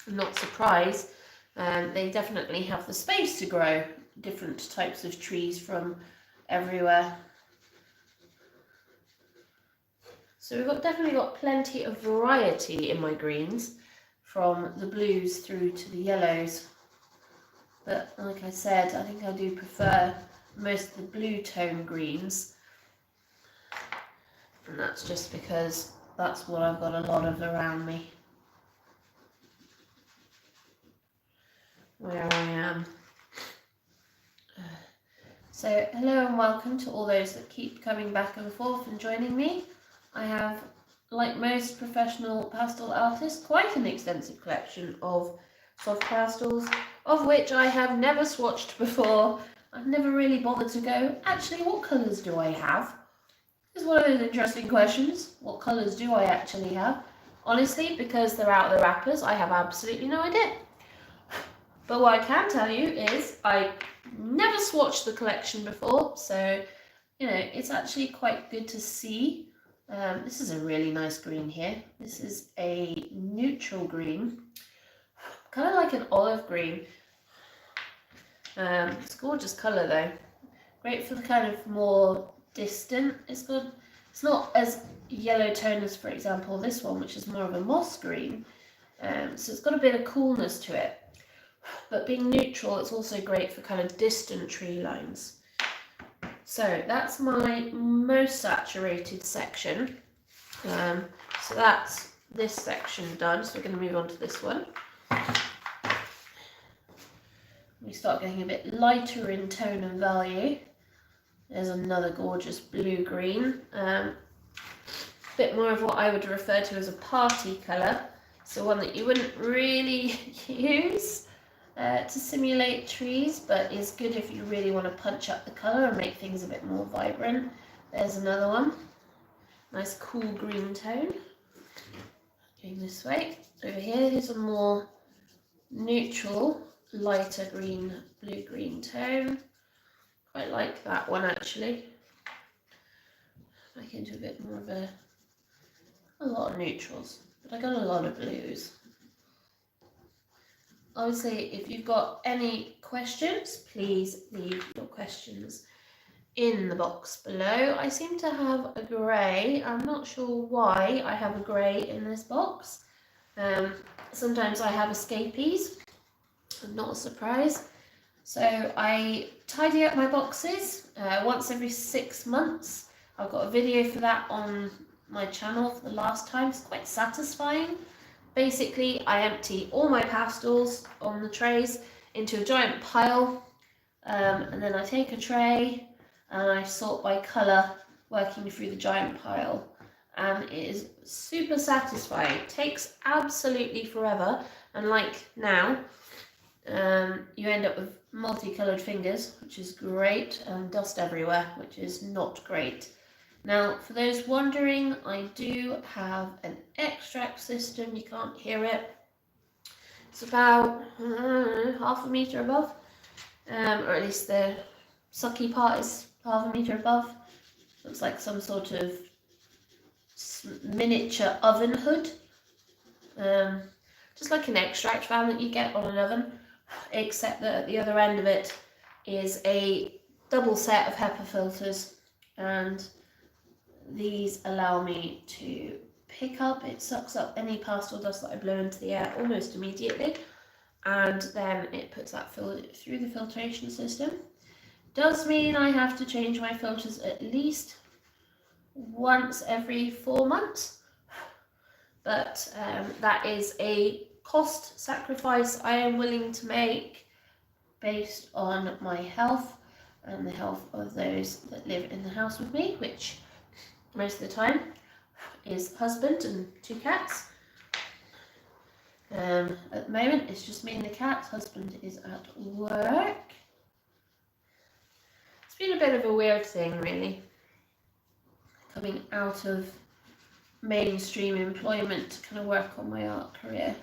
I'm not surprised. They definitely have the space to grow different types of trees from everywhere. So we've definitely got plenty of variety in my greens, from the blues through to the yellows. But like I said, I think I do prefer most of the blue tone greens. And that's just because that's what I've got a lot of around me, where I am. So hello and welcome to all those that keep coming back and forth and joining me. I have, like most professional pastel artists, quite an extensive collection of soft pastels, of which I have never swatched before. I've never really bothered to go, actually, what colours do I have? It's one of those interesting questions. What colours do I actually have? Honestly, because they're out of the wrappers, I have absolutely no idea. But what I can tell you is I never swatched the collection before, so, you know, it's actually quite good to see. This is a really nice green here. This is a neutral green, kind of like an olive green. It's a gorgeous colour though. Great for the kind of more distant. It's good. It's not as yellow tone as, for example, this one, which is more of a moss green. So it's got a bit of coolness to it. But being neutral, it's also great for kind of distant tree lines. So that's my most saturated section. So that's this section done. So we're going to move on to this one. We start getting a bit lighter in tone and value. There's another gorgeous blue-green. Bit more of what I would refer to as a party colour. So one that you wouldn't really use to simulate trees, but is good if you really want to punch up the colour and make things a bit more vibrant. There's another one. Nice cool green tone. Going this way. Over here, here's a more neutral, lighter green, blue-green tone. Quite like that one actually. Back into a bit more of a lot of neutrals, but I got a lot of blues. Obviously, if you've got any questions, please leave your questions in the box below. I seem to have a grey. I'm not sure why I have a grey in this box. Sometimes I have escapees. Not a surprise. So I tidy up my boxes once every 6 months. I've got a video for that on my channel for the last time. It's quite satisfying. Basically, I empty all my pastels on the trays into a giant pile, and then I take a tray and I sort by colour, working through the giant pile, and it is super satisfying. It takes absolutely forever, and like now, you end up with multicoloured fingers, which is great, and dust everywhere, which is not great. Now, for those wondering, I do have an extract system. You can't hear it. It's about half a metre above, or at least the sucky part is half a metre above. Looks like some sort of miniature oven hood, just like an extract fan that you get on an oven, except that at the other end of it is a double set of HEPA filters, and these allow me to pick up, it sucks up any pastel dust that I blow into the air almost immediately, and then it puts that through the filtration system. Does mean I have to change my filters at least once every 4 months, but that is a cost sacrifice I am willing to make based on my health and the health of those that live in the house with me, which most of the time is husband and 2 cats. At the moment it's just me and the cats. Husband is at work. It's been a bit of a weird thing, really, coming out of mainstream employment to kind of work on my art career.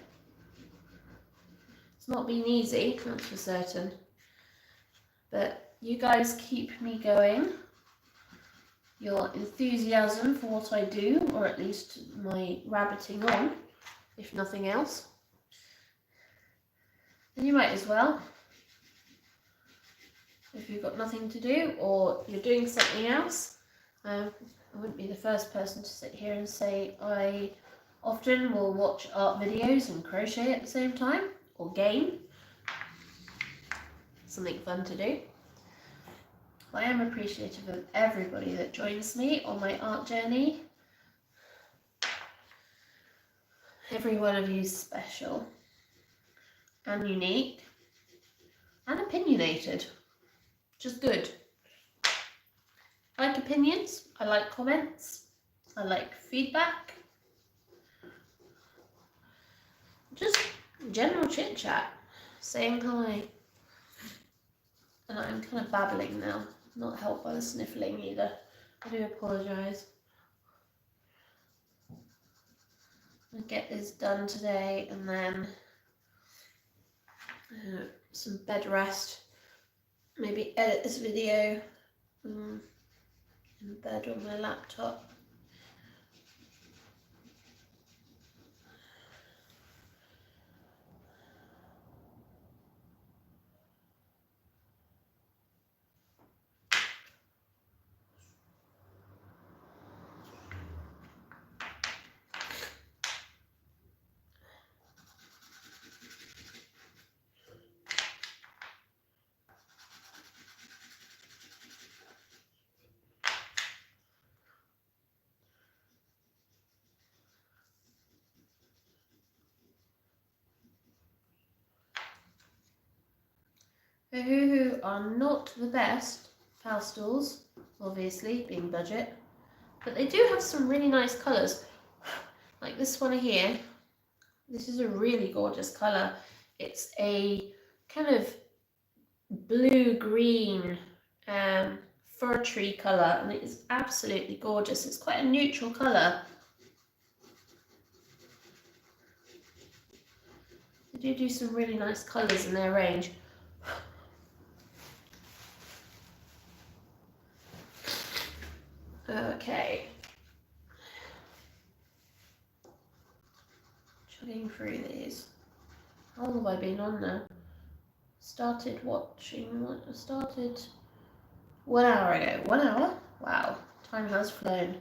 It's not been easy, that's for certain, but you guys keep me going. Your enthusiasm for what I do, or at least my rabbiting on, if nothing else, then you might as well. If you've got nothing to do or you're doing something else, I wouldn't be the first person to sit here and say I often will watch art videos and crochet at the same time, or game. Something fun to do. I am appreciative of everybody that joins me on my art journey. Every one of you is special and unique and opinionated, which is good. I like opinions, I like comments, I like feedback. Just general chit chat, saying hi. And I'm kind of babbling now, not helped by the sniffling either. I do apologise. I'll get this done today and then some bed rest. Maybe edit this video in bed on my laptop. Who are not the best pastels, obviously, being budget, but they do have some really nice colours. Like this one here, this is a really gorgeous colour. It's a kind of blue-green fir tree colour, and it is absolutely gorgeous. It's quite a neutral colour. They do some really nice colours in their range. Okay. Chugging through these. How long have I been on now? Started watching, I started 1 hour ago. 1 hour? Wow, time has flown.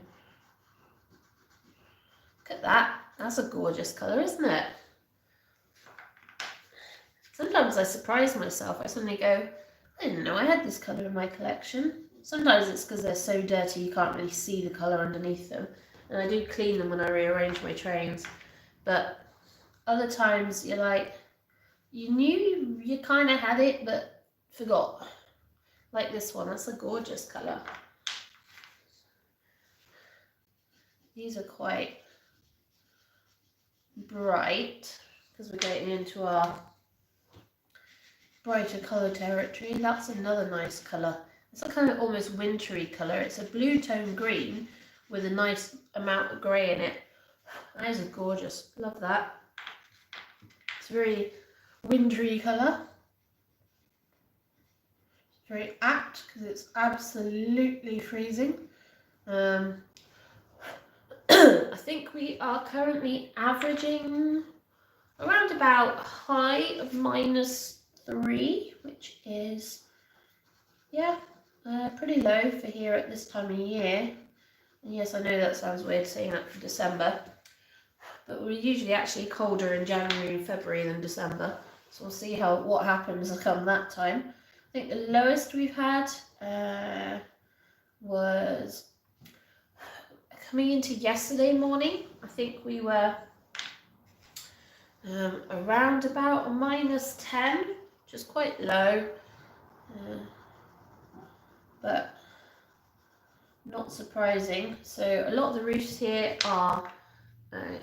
Look at that. That's a gorgeous colour, isn't it? Sometimes I surprise myself. I suddenly go, I didn't know I had this colour in my collection. Sometimes it's because they're so dirty you can't really see the colour underneath them. And I do clean them when I rearrange my trains. But other times you're like, you knew you kind of had it, but forgot. Like this one, that's a gorgeous colour. These are quite bright, because we're getting into our brighter colour territory. That's another nice colour. It's a kind of almost wintry colour. It's a blue tone green with a nice amount of grey in it. That is gorgeous. Love that. It's a very wintry colour. It's very apt because it's absolutely freezing. I think we are currently averaging around about a high of -3, which is, yeah, pretty low for here at this time of year. And yes, I know that sounds weird saying that for December, but we're usually actually colder in January and February than December. So we'll see what happens come that time. I think the lowest we've had was coming into yesterday morning. I think we were around about a -10, which is quite low, but not surprising. So a lot of the roofs here are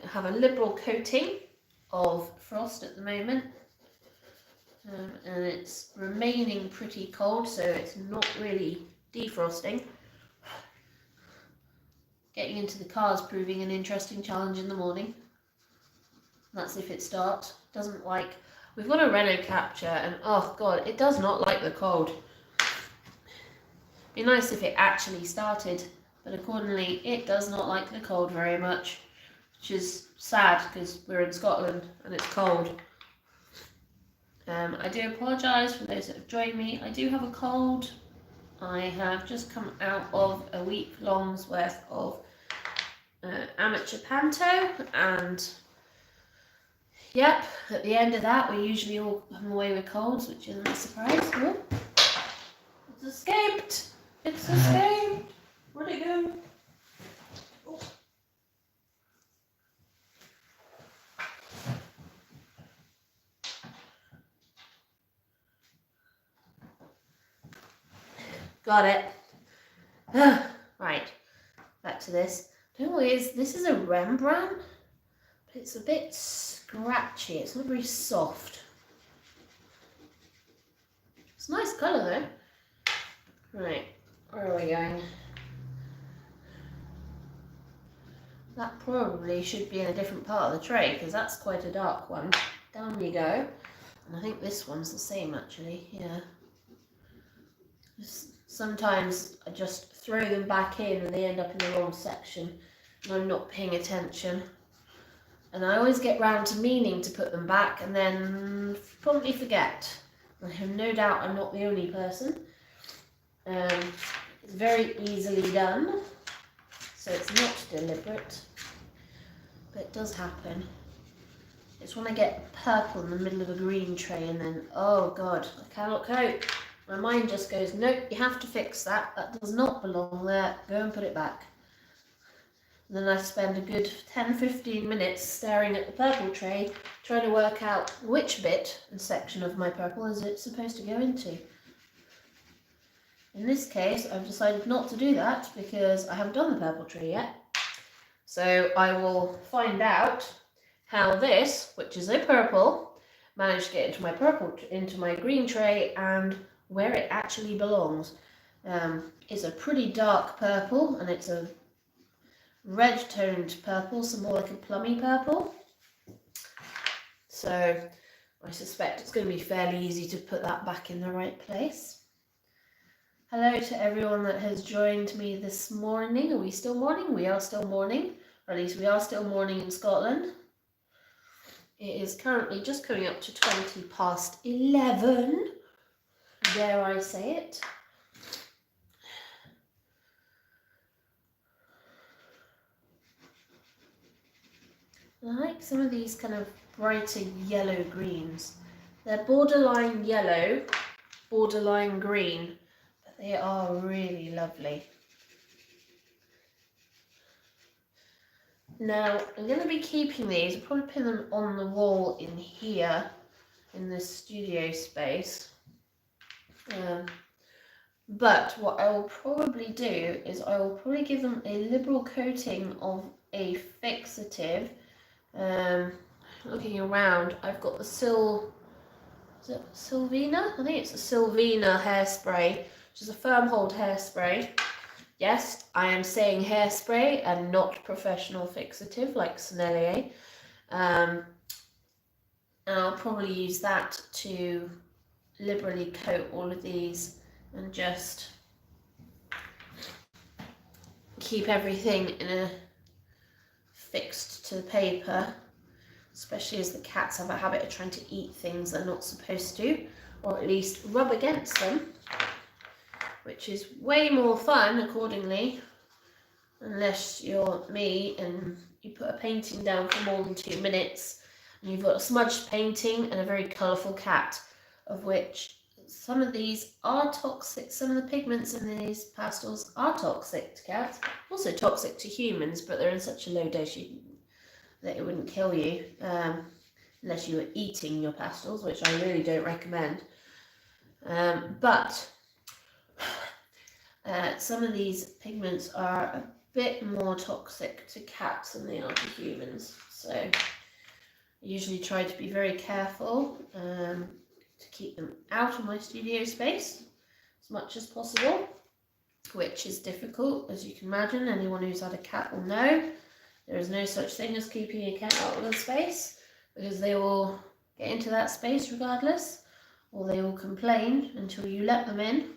have a liberal coating of frost at the moment, and it's remaining pretty cold, so it's not really defrosting. Getting into the car is proving an interesting challenge in the morning. That's if it starts. Doesn't like. We've got a Renault Capture, and oh god, it does not like the cold. Be nice if it actually started, but accordingly, it does not like the cold very much, which is sad because we're in Scotland and it's cold. I do apologise for those that have joined me. I do have a cold. I have just come out of a week-long's worth of amateur panto, and yep, at the end of that, we usually all come away with colds, which isn't a surprise. Oh, it's escaped! It's escaped! Where'd it go? Oh. Got it. Right, back to this. This is a Rembrandt, but it's a bit scratchy. It's not very soft. It's a nice colour though. Right, where are we going? That probably should be in a different part of the tray because that's quite a dark one. Down you go. And I think this one's the same actually, yeah. Sometimes I just throw them back in and they end up in the wrong section and I'm not paying attention. And I always get round to meaning to put them back and then promptly forget. I have no doubt I'm not the only person. It's very easily done, so it's not deliberate, but it does happen. It's when I get purple in the middle of a green tray and then, oh god, I cannot cope. My mind just goes, nope, you have to fix that. That does not belong there. Go and put it back. And then I spend a good 10-15 minutes staring at the purple tray, trying to work out which bit and section of my purple is it supposed to go into. In this case, I've decided not to do that because I haven't done the purple tray yet. So I will find out how this, which is a purple, managed to get into my green tray and where it actually belongs. It's a pretty dark purple and it's a red toned purple, so more like a plummy purple. So I suspect it's going to be fairly easy to put that back in the right place. Hello to everyone that has joined me this morning. Are we still morning? We are still morning, or at least we are still morning in Scotland. It is currently just coming up to 11. Dare I say it? I like some of these kind of brighter yellow greens. They're borderline yellow, borderline green, but they are really lovely. Now, I'm going to be keeping these. I'll probably pin them on the wall in here, in this studio space. But what I will probably do is I will probably give them a liberal coating of a fixative. Looking around, I've got the Sylvina? I think it's a Sylvina hairspray, which is a firm hold hairspray. Yes, I am saying hairspray and not professional fixative like Sennelier. And I'll probably use that to liberally coat all of these and just keep everything in a fixed to the paper, especially as the cats have a habit of trying to eat things they're not supposed to, or at least rub against them, which is way more fun accordingly unless you're me and you put a painting down for more than 2 minutes and you've got a smudged painting and a very colourful cat, of which some of these are toxic. Some of the pigments in these pastels are toxic to cats, also toxic to humans, but they're in such a low dose that it wouldn't kill you unless you were eating your pastels, which I really don't recommend. But some of these pigments are a bit more toxic to cats than they are to humans. So I usually try to be very careful to keep them out of my studio space as much as possible, which is difficult, as you can imagine. Anyone who's had a cat will know there is no such thing as keeping a cat out of the space, because they will get into that space regardless, or they will complain until you let them in,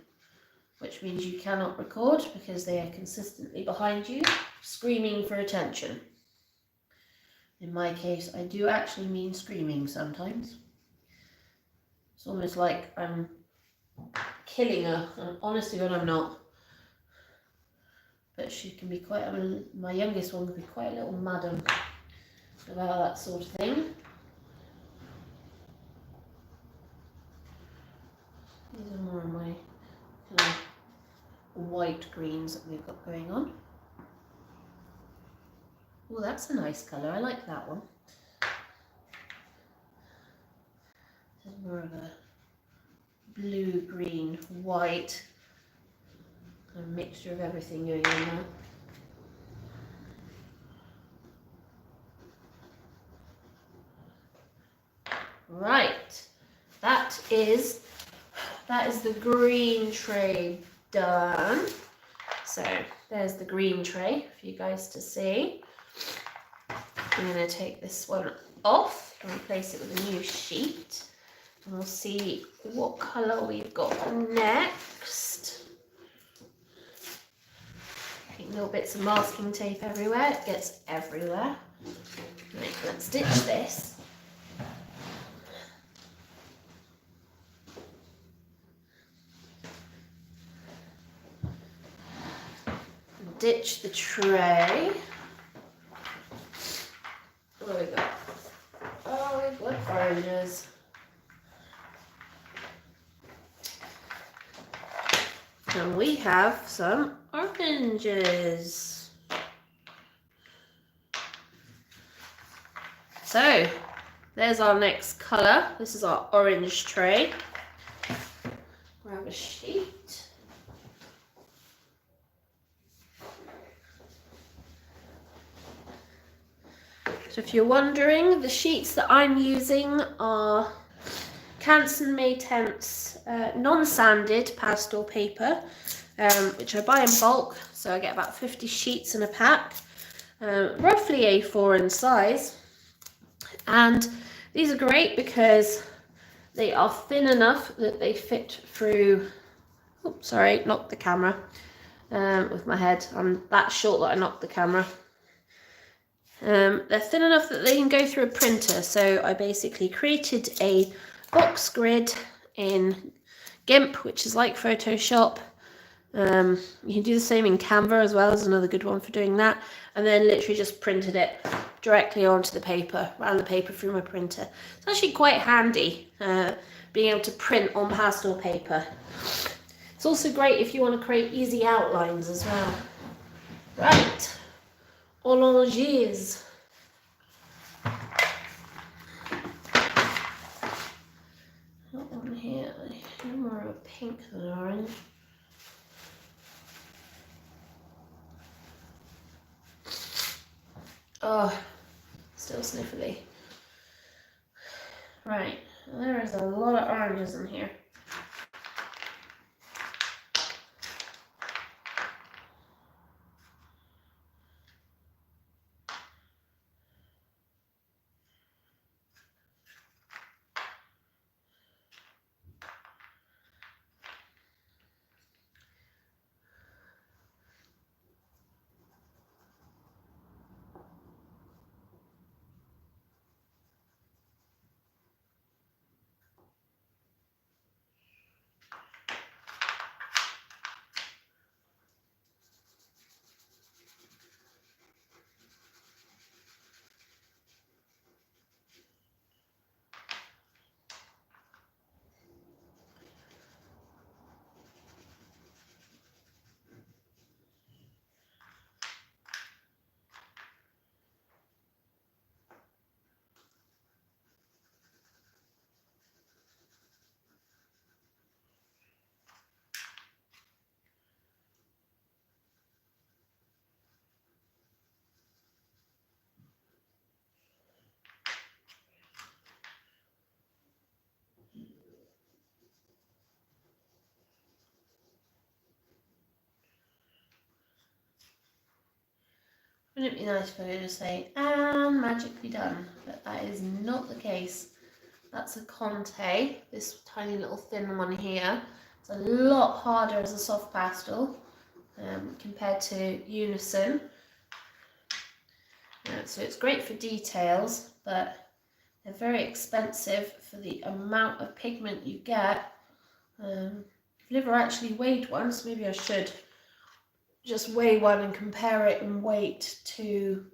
which means you cannot record because they are consistently behind you, screaming for attention. In my case, I do actually mean screaming sometimes. It's almost like I'm killing her, and honestly when I'm not. But she can be quite, my youngest one can be quite a little madam about that sort of thing. These are more of my kind of white greens that we've got going on. Oh, that's a nice colour, I like that one. This is more of a blue, green, white, a mixture of everything going on there. Right, that is the green tray done. So there's the green tray for you guys to see. I'm going to take this one off and replace it with a new sheet, and we'll see what colour we've got next. Little bits of masking tape everywhere, it gets everywhere. Right, let's ditch this. Ditch the tray. What have we got? Oh, we've got oranges. And we have some oranges. So, there's our next colour. This is our orange tray. Grab a sheet. So if you're wondering, the sheets that I'm using are Canson May Temps non-sanded pastel paper, which I buy in bulk, so I get about 50 sheets in a pack, roughly A4 in size. And these are great because they are thin enough that they fit through, oops, sorry, knocked the camera with my head. I'm that short that I knocked the camera. They're thin enough that they can go through a printer, so I basically created a box grid in GIMP, which is like Photoshop. You can do the same in Canva as well, as another good one for doing that, and then literally just printed it directly onto the paper, ran the paper through my printer. It's actually quite handy being able to print on pastel paper. It's also great if you want to create easy outlines as well. Right. Oranges. That one here, more of a pink than orange. Oh, still sniffly. Right, there is a lot of oranges in here. Wouldn't it be nice if I could just say, and magically done, but that is not the case. That's a Conte, this tiny little thin one here. It's a lot harder as a soft pastel compared to Unison. So it's great for details, but they're very expensive for the amount of pigment you get. I've never actually weighed one, so maybe I should just weigh one and compare it in weight to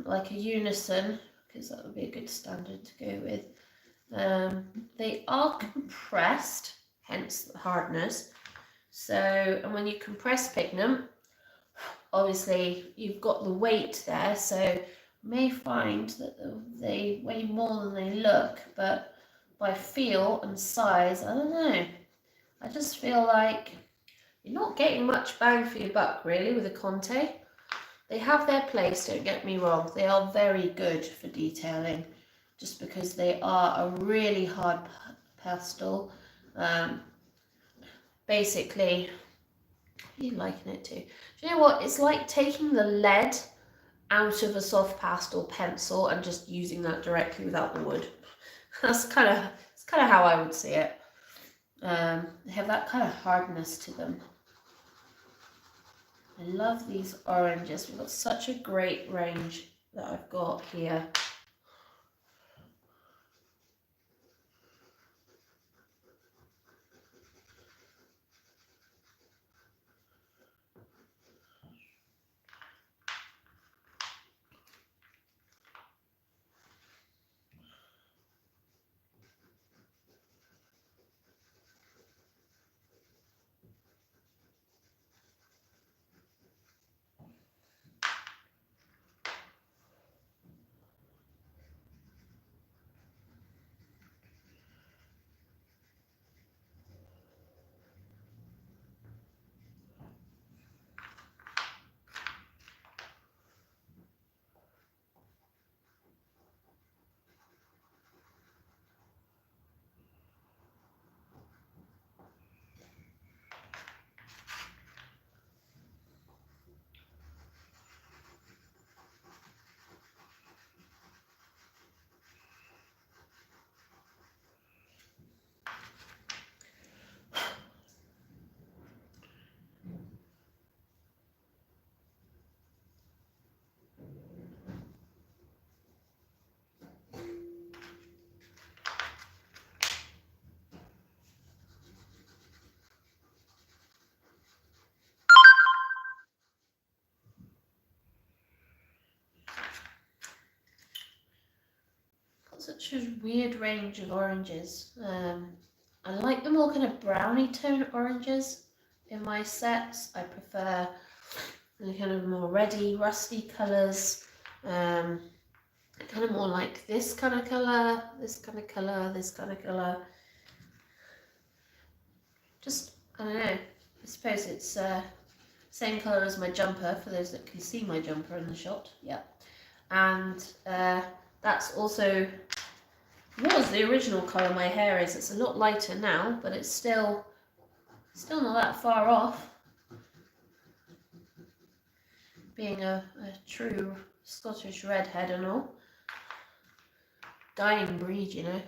like a Unison, because that would be a good standard to go with. They are compressed, hence the hardness. So, and when you compress pigment, obviously you've got the weight there, so you may find that they weigh more than they look, but by feel and size, I don't know. I just feel like you're not getting much bang for your buck really with a Conte. They have their place, don't get me wrong. They are very good for detailing, just because they are a really hard pastel. Basically, what are you liking it to? Do you know what? It's like taking the lead out of a soft pastel pencil and just using that directly without the wood. That's kind of how I would see it. They have that kind of hardness to them. I love these oranges. We've got such a great range that I've got here. Such a weird range of oranges. I like the more kind of browny tone oranges in my sets. I prefer the kind of more reddy, rusty colours. Kind of more like this kind of colour, this kind of colour, this kind of colour. Just, I don't know, I suppose it's same colour as my jumper, for those that can see my jumper in the shot. Yeah. And that's also was the original colour my hair is. It's a lot lighter now, but it's still not that far off being a true Scottish redhead and all. Dying breed, you know.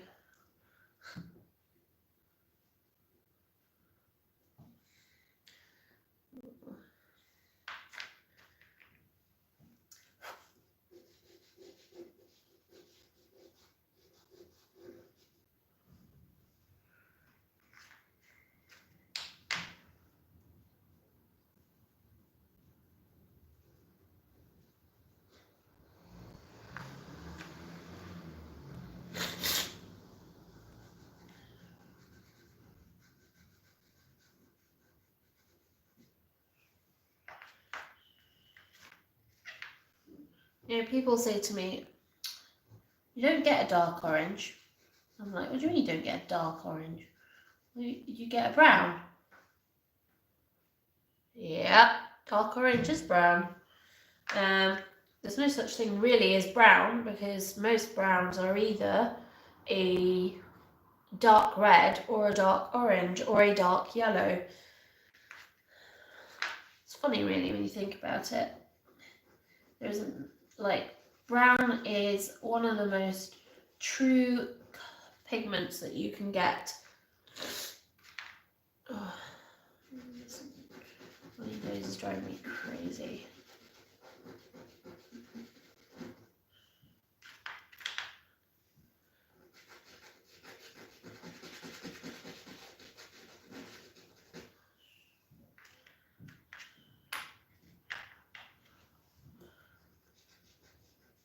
You know, people say to me, you don't get a dark orange. I'm like, what do you mean you don't get a dark orange? Well, you get a brown. Yeah, dark orange is brown. There's no such thing really as brown, because most browns are either a dark red or a dark orange or a dark yellow. It's funny really when you think about it. There's like brown is one of the most true pigments that you can get. Oh, one of those is driving me crazy.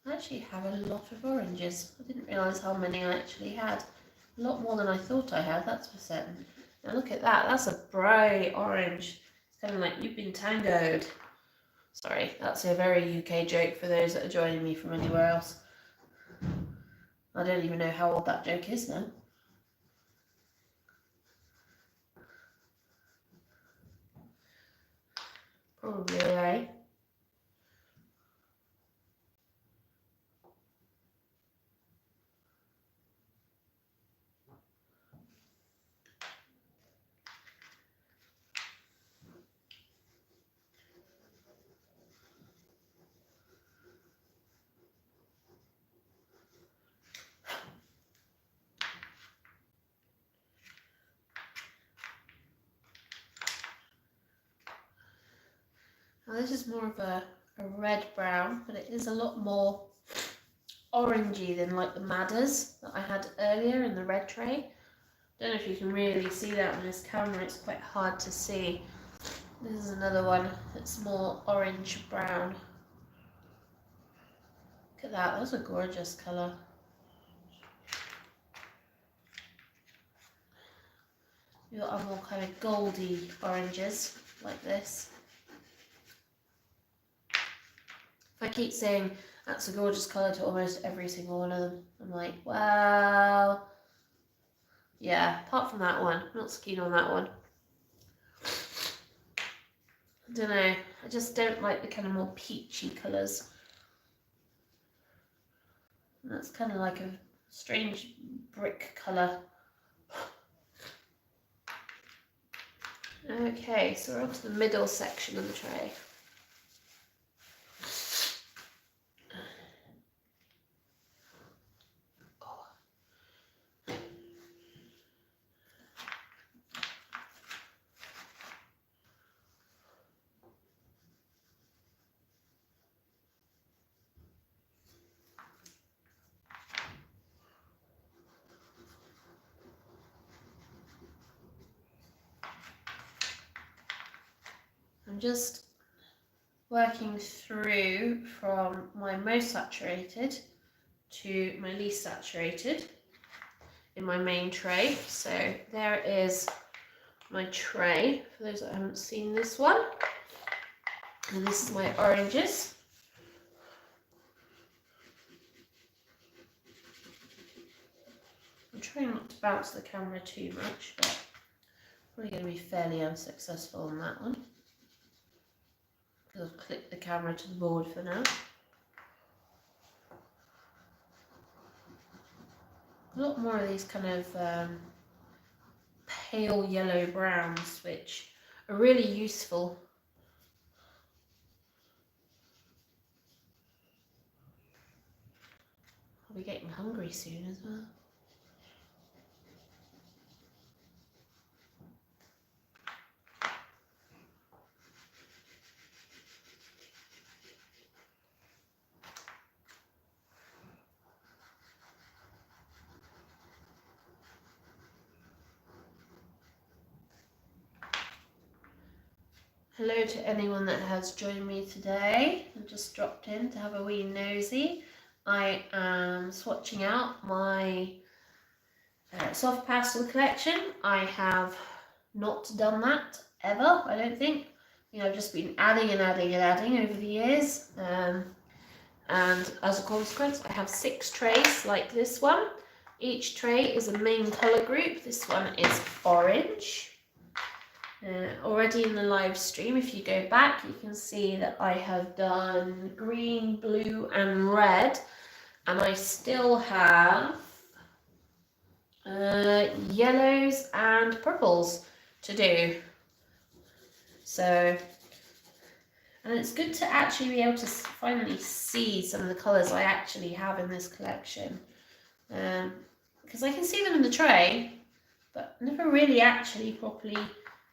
I actually have a lot of oranges. I didn't realise how many I actually had. A lot more than I thought I had, that's for certain. Now look at that, that's a bright orange. It's kind of like you've been tangoed. Sorry, that's a very UK joke for those that are joining me from anywhere else. I don't even know how old that joke is now. Probably, right? Now this is more of a red brown, but it is a lot more orangey than like the Madders that I had earlier in the red tray. Don't know if you can really see that on this camera, it's quite hard to see. This is another one that's more orange brown. Look at that, that's a gorgeous colour. You've got a more kind of goldy oranges like this. If I keep saying that's a gorgeous colour to almost every single one of them, I'm like, well, yeah, apart from that one, I'm not so keen on that one. I don't know, I just don't like the kind of more peachy colours. And that's kind of like a strange brick colour. Okay, so we're on to the middle section of the tray. I'm just working through from my most saturated to my least saturated in my main tray. So there is my tray, for those that haven't seen this one. And this is my oranges. I'm trying not to bounce the camera too much, but probably going to be fairly unsuccessful on that one. I'll clip the camera to the board for now. A lot more of these kind of pale yellow browns, which are really useful. I'll be getting hungry soon as well. Hello to anyone that has joined me today and just dropped in to have a wee nosy. I am swatching out my soft pastel collection. I have not done that ever, I don't think. I've just been adding and adding and adding over the years. And as a consequence, I have 6 trays like this one. Each tray is a main colour group. This one is orange. Already in the live stream, if you go back, you can see that I have done green, blue and red, and I still have yellows and purples to do. So And it's good to actually be able to finally see some of the colours I actually have in this collection. Because I can see them in the tray, but never really actually properly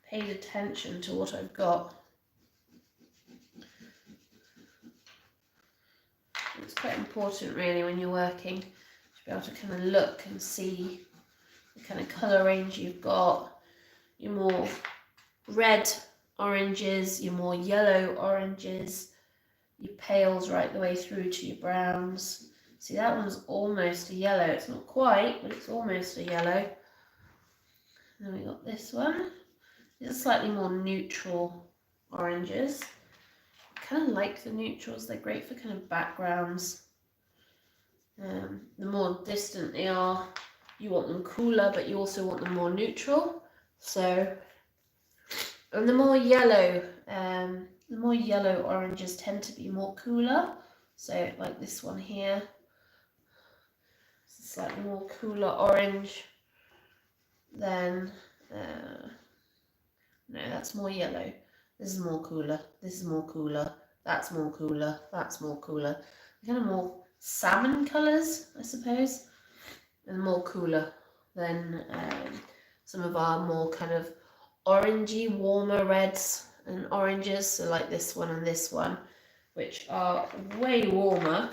paid attention to what I've got. It's quite important really when you're working to be able to kind of look and see the kind of colour range you've got. Your more red oranges, your more yellow oranges, your pales right the way through to your browns. See, that one's almost a yellow. It's not quite, but it's almost a yellow. And then we got this one. These are slightly more neutral oranges. I kind of like the neutrals. They're great for kind of backgrounds. The more distant they are, you want them cooler, but you also want them more neutral. So, and the more yellow oranges tend to be more cooler. So, like this one here, it's a slightly more cooler orange than, no, that's more yellow. This is more cooler. This is more cooler. That's more cooler. That's more cooler. Kind of more salmon colours, I suppose, and more cooler than some of our more kind of orangey, warmer reds and oranges. So like this one and this one, which are way warmer.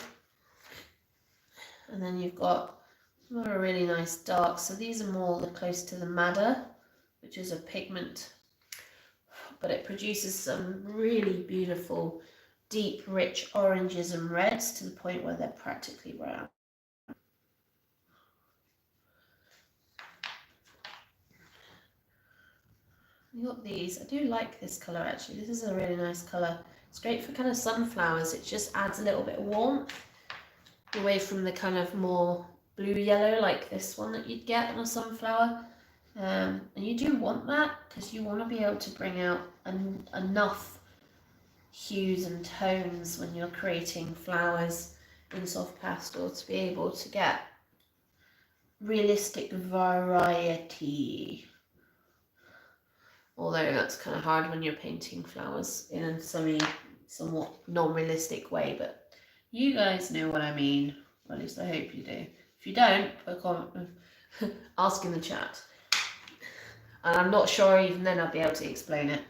And then you've got some of a really nice dark. So these are more close to the madder, which is a pigment, but it produces some really beautiful, deep, rich oranges and reds to the point where they're practically brown. You got these. I do like this colour actually. This is a really nice colour. It's great for kind of sunflowers. It just adds a little bit of warmth away from the kind of more blue yellow like this one that you'd get on a sunflower. And you do want that because you want to be able to bring out enough hues and tones when you're creating flowers in soft pastel to be able to get realistic variety. Although that's kind of hard when you're painting flowers in a somewhat non-realistic way, but you guys know what I mean. Or at least I hope you do. If you don't, put a comment, ask in the chat. And I'm not sure even then I'll be able to explain it.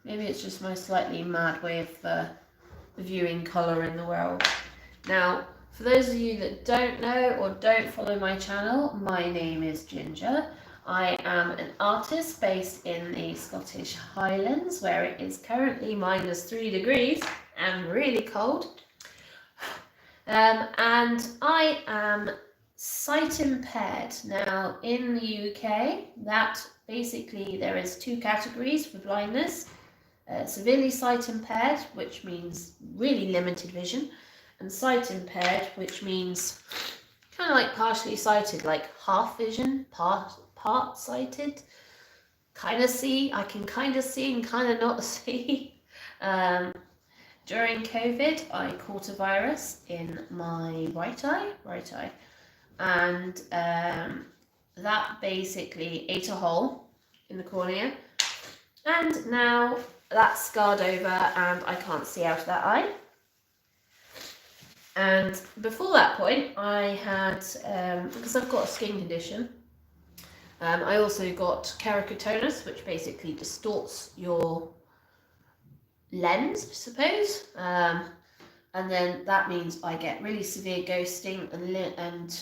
Maybe it's just my slightly mad way of viewing colour in the world. Now, for those of you that don't know or don't follow my channel, my name is Ginger. I am an artist based in the Scottish Highlands, where it is currently -3 degrees and really cold. And I am sight impaired. Now, in the UK, that basically there is 2 categories for blindness. Severely sight impaired, which means really limited vision, and sight impaired, which means kind of like partially sighted, like half vision, part sighted, kind of see. I can kind of see and kind of not see. During COVID, I caught a virus in my right eye, and that basically ate a hole in the cornea, and now that's scarred over and I can't see out of that eye. And before that point, I had, because I've got a skin condition, I also got keratoconus, which basically distorts your lens, I suppose. And then that means I get really severe ghosting and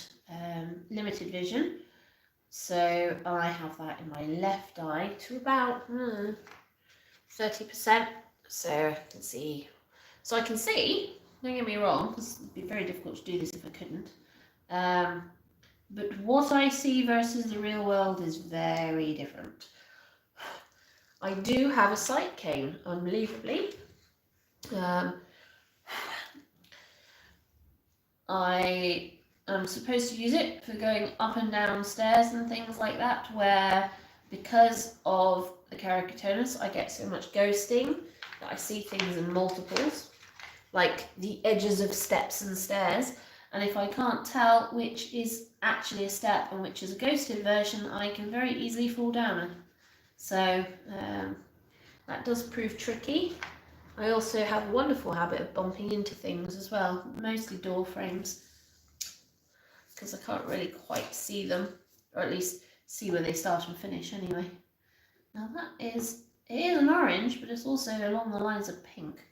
limited vision. So I have that in my left eye to about 30%. So I can see. So I can see, don't get me wrong, because it'd be very difficult to do this if I couldn't. But what I see versus the real world is very different. I do have a sight cane, unbelievably. I am supposed to use it for going up and down stairs and things like that, where because of the keratoconus, I get so much ghosting that I see things in multiples, like the edges of steps and stairs. And if I can't tell which is actually a step and which is a ghosted version, I can very easily fall down. So That does prove tricky. I also have a wonderful habit of bumping into things as well, mostly door frames, because I can't really quite see them, or at least see where they start and finish anyway. Now it is an orange, but it's also along the lines of pink.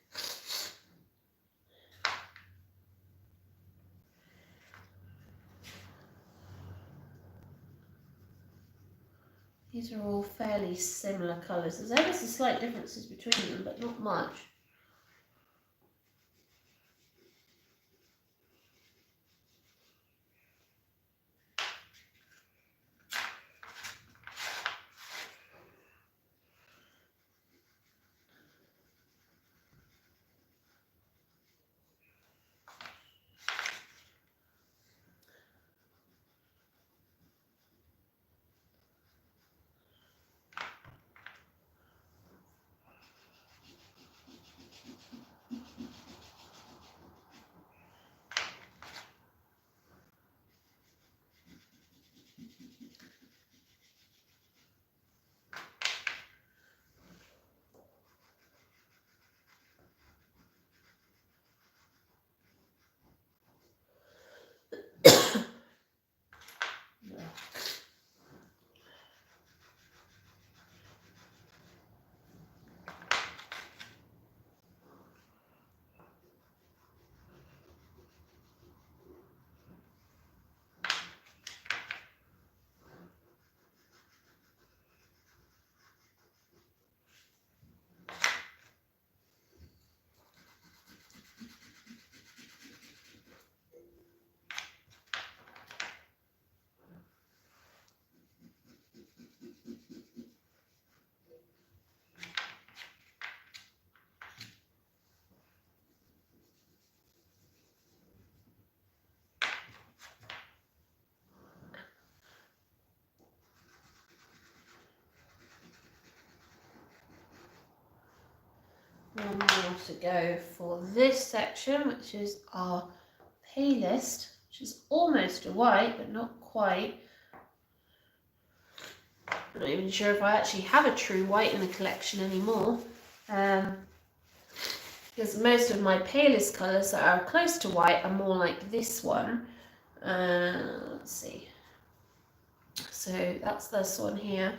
These are all fairly similar colours. There's ever some slight differences between them, but not much. One more to go for this section, which is our palest, which is almost a white, but not quite. I'm not even sure if I actually have a true white in the collection anymore. Because most of my palest colours that are close to white are more like this one. Let's see. So that's this one here.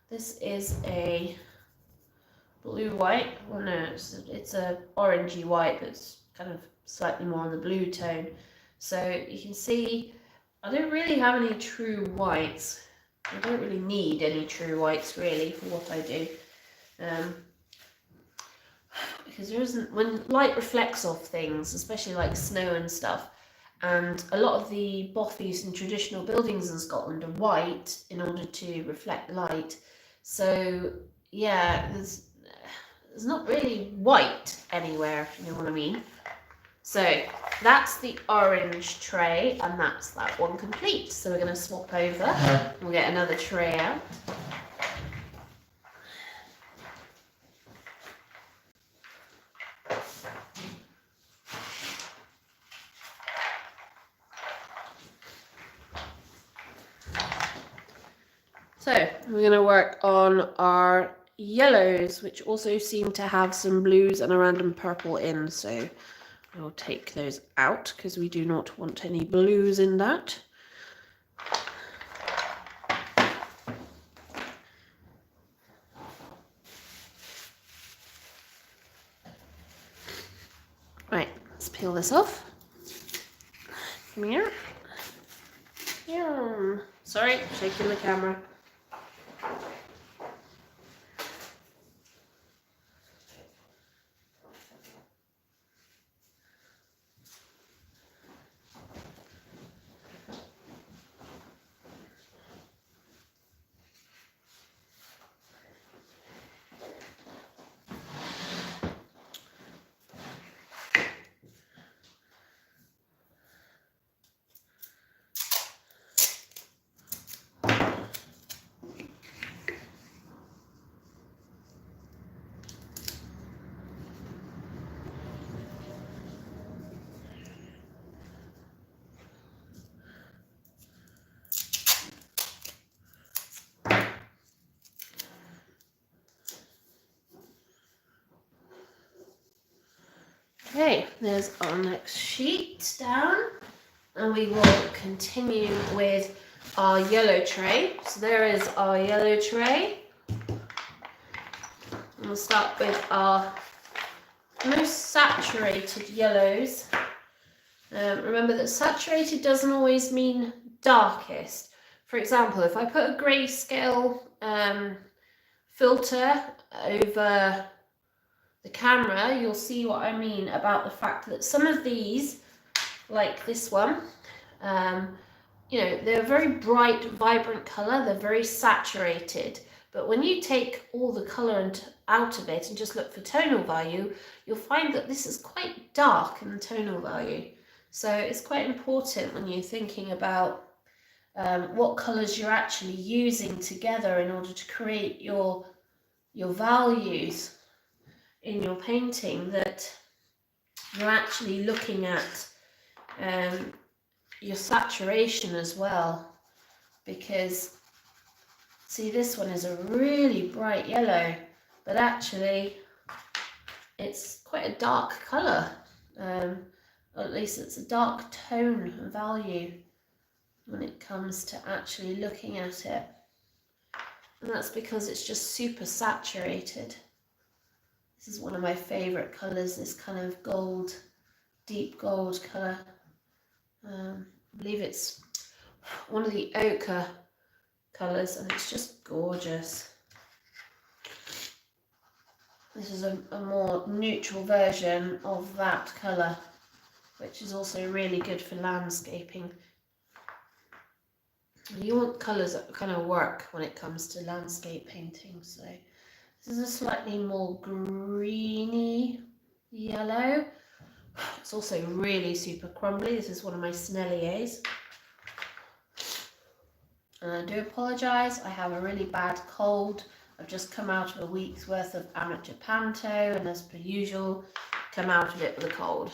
This is a blue white. Well, no, it's a orangey white, but it's kind of slightly more on the blue tone. So you can see I don't really have any true whites. I don't really need any true whites really for what I do. Because there isn't, when light reflects off things, especially like snow and stuff, and a lot of the bothies in traditional buildings in Scotland are white in order to reflect light. So yeah, there's not really white anywhere, if you know what I mean. So that's the orange tray, and that's that one complete. So we're going to swap over, and we'll get another tray out. So we're going to work on our yellows, which also seem to have some blues and a random purple in. So I'll take those out because we do not want any blues in that. Right, let's peel this off. Come here. Sorry, shaking the camera. Okay, there's our next sheet down, and we will continue with our yellow tray. So there is our yellow tray. And we'll start with our most saturated yellows. Remember that saturated doesn't always mean darkest. For example, if I put a grayscale filter over the camera, you'll see what I mean about the fact that some of these, like this one, they're a very bright, vibrant colour, they're very saturated. But when you take all the colour out of it and just look for tonal value, you'll find that this is quite dark in the tonal value. So it's quite important when you're thinking about what colours you're actually using together in order to create your values in your painting, that you're actually looking at your saturation as well. Because see, this one is a really bright yellow, but actually it's quite a dark colour. Or at least it's a dark tone value when it comes to actually looking at it. And that's because it's just super saturated. This is one of my favourite colours, this kind of gold, deep gold colour. I believe it's one of the ochre colours, and it's just gorgeous. This is a more neutral version of that colour, which is also really good for landscaping. You want colours that kind of work when it comes to landscape painting. So this is a slightly more greeny yellow. It's also really super crumbly. This is one of my Snelliers. And I do apologise, I have a really bad cold. I've just come out of a week's worth of amateur panto, and as per usual, come out of it with a cold.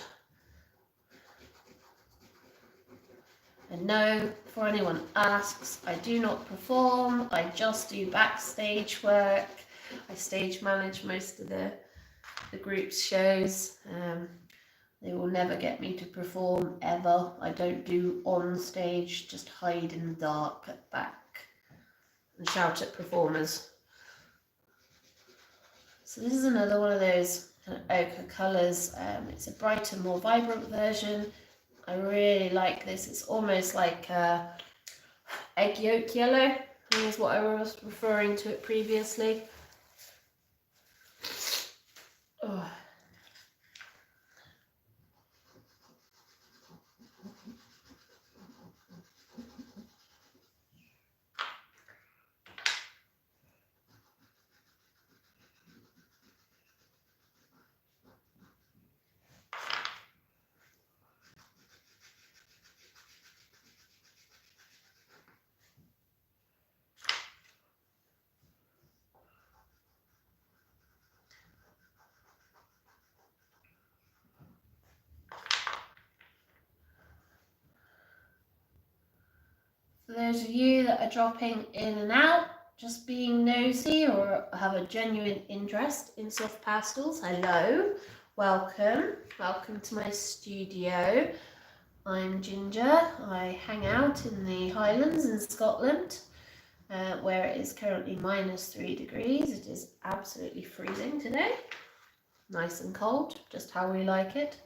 And no, before anyone asks, I do not perform, I just do backstage work. I stage manage most of the group's shows. They will never get me to perform, ever. I don't do on stage, just hide in the dark at the back and shout at performers. So this is another one of those kind of ochre colours. It's a brighter, more vibrant version. I really like this. It's almost like egg yolk yellow, I think is what I was referring to it previously. Oh. For those of you that are dropping in and out, just being nosy or have a genuine interest in soft pastels, hello, welcome to my studio. I'm Ginger. I hang out in the Highlands in Scotland, where it is currently -3 degrees. It is absolutely freezing today, nice and cold, just how we like it.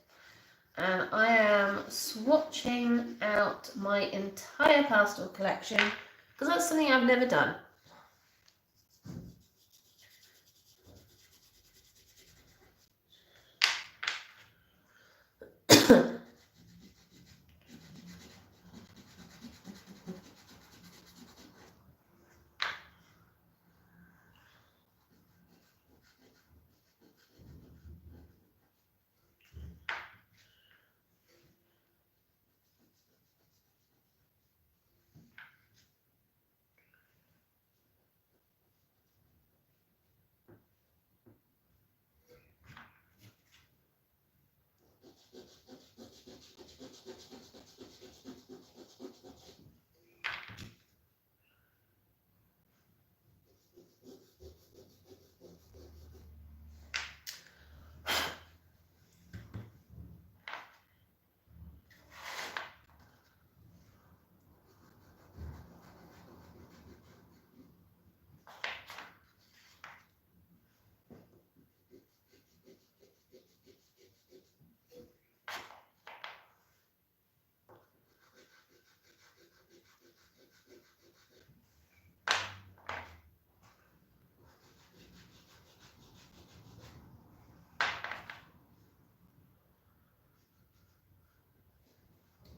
And I am swatching out my entire pastel collection because that's something I've never done.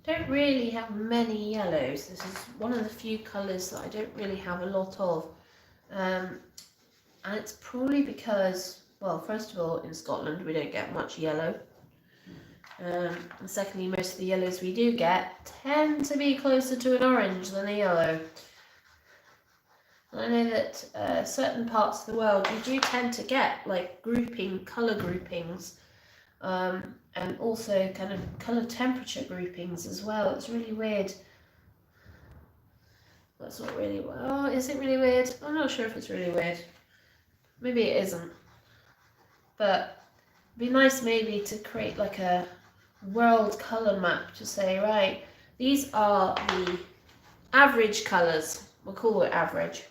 don't really have many yellows. This is one of the few colours that I don't really have a lot of. And it's probably because, well, first of all, in Scotland we don't get much yellow. And secondly, most of the yellows we do get tend to be closer to an orange than a yellow. And I know that certain parts of the world you do tend to get like colour groupings, and also kind of colour temperature groupings as well. It's really weird. That's not really, oh, is it really weird? I'm not sure if it's really weird. Maybe it isn't. But it'd be nice maybe to create like a world colour map to say, right, these are the average colours, we'll call it average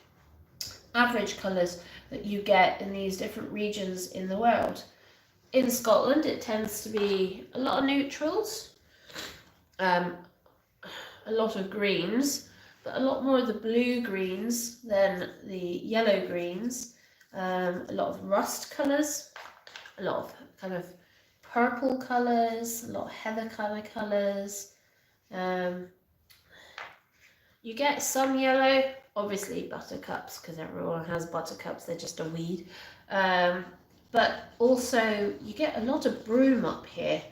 colours that you get in these different regions in the world. In Scotland it tends to be a lot of neutrals, a lot of greens, but a lot more of the blue greens than the yellow greens, a lot of rust colours, a lot of kind of purple colours, a lot of heather colours. You get some yellow, obviously buttercups, because everyone has buttercups, they're just a weed. But also you get a lot of broom up here.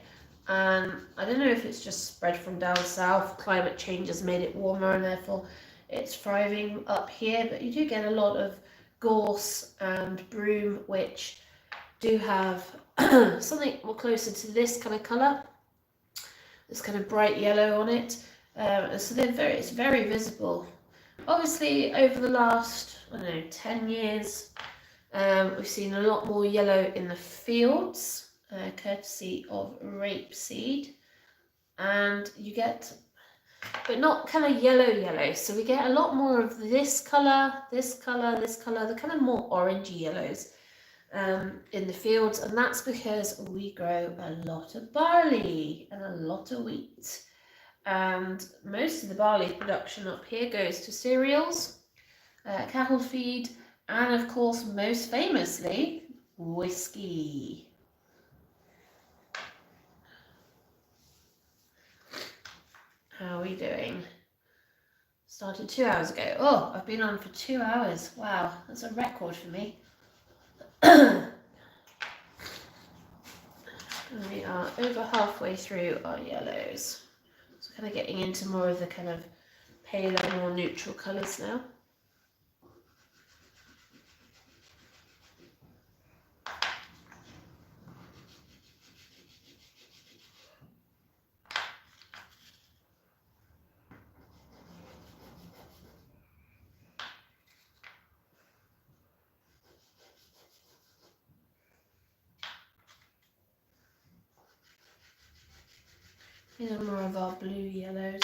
I don't know if it's just spread from down south, climate change has made it warmer and therefore it's thriving up here, but you do get a lot of gorse and broom, which do have something more closer to this kind of colour, this kind of bright yellow on it. So it's very visible. Obviously, over the last, I don't know, 10 years, we've seen a lot more yellow in the fields, courtesy of rapeseed. And you get, but not kind of yellow. So we get a lot more of this colour, the kind of more orangey yellows in the fields. And that's because we grow a lot of barley and a lot of wheat. And most of the barley production up here goes to cereals, cattle feed, and of course, most famously, whiskey. How are we doing? Started 2 hours ago. Oh, I've been on for 2 hours. Wow, that's a record for me. We are over halfway through our yellows. So kind of getting into more of the kind of paler, more neutral colours now. These are more of our blue yellows.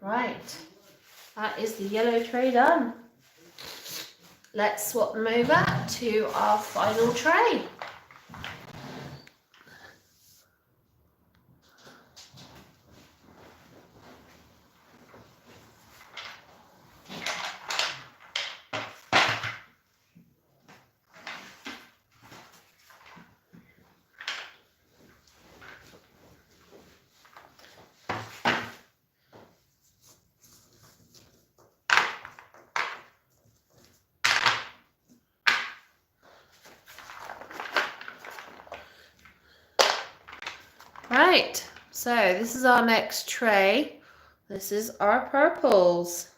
Right, that is the yellow tray done. Let's swap them over to our final tray. Right, so this is our next tray. This is our purples.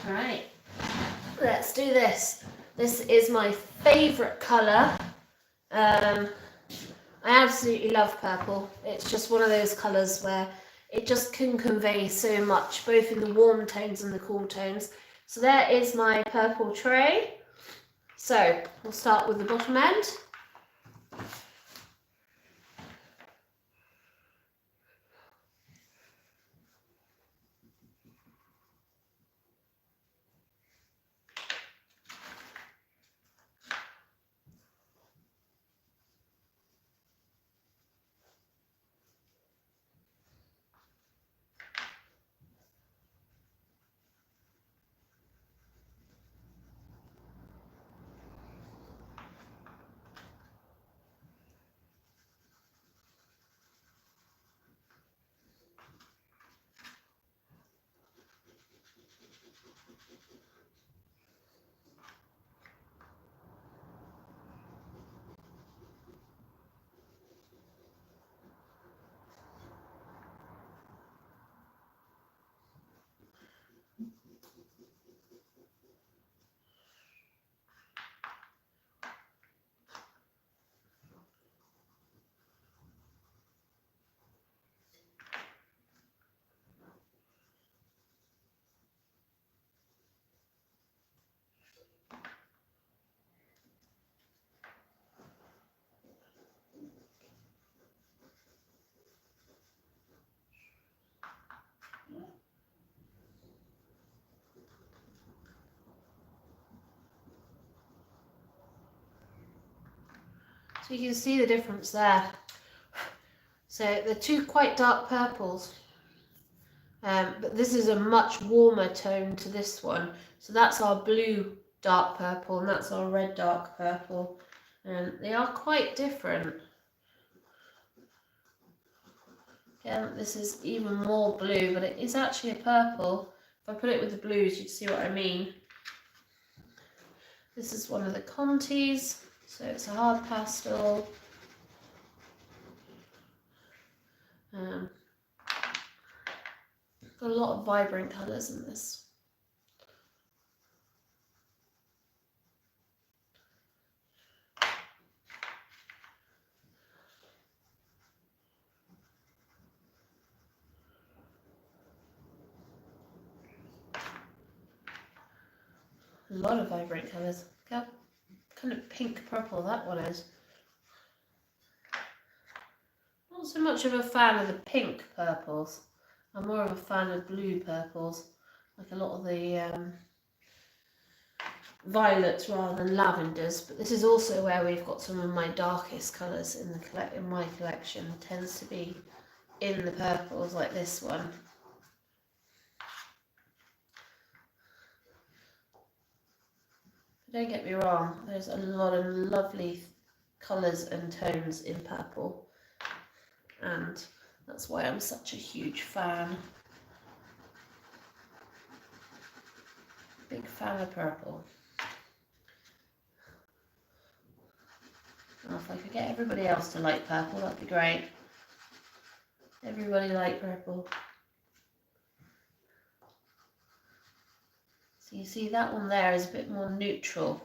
Right, let's do this. This is my favourite colour. I absolutely love purple. It's just one of those colours where it just can convey so much, both in the warm tones and the cool tones. So there is my purple tray. So we'll start with the bottom end. So you can see the difference there. So the two quite dark purples, but this is a much warmer tone to this one. So that's our blue dark purple and that's our red dark purple. And they are quite different. Again, this is even more blue, but it is actually a purple. If I put it with the blues, you'd see what I mean. This is one of the Contis, so it's a hard pastel. Got a lot of vibrant colours in this. A lot of vibrant colours. Look how kind of pink purple that one is. Not so much of a fan of the pink purples. I'm more of a fan of blue purples, like a lot of the violets rather than lavenders. But this is also where we've got some of my darkest colours in the in my collection. It tends to be in the purples, like this one. But don't get me wrong, there's a lot of lovely colours and tones in purple. and that's why I'm such a huge fan. Big fan of purple. Oh, if I could get everybody else to like purple, that'd be great. Everybody like purple. So you see that one there is a bit more neutral.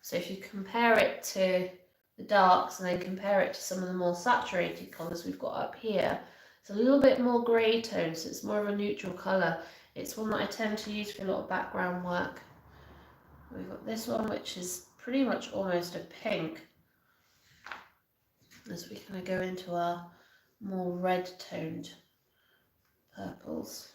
So if you compare it to the darks and then compare it to some of the more saturated colours we've got up here, it's a little bit more grey tone, so it's more of a neutral colour. It's one that I tend to use for a lot of background work. We've got this one, which is pretty much almost a pink, as we kind of go into our more red toned purples.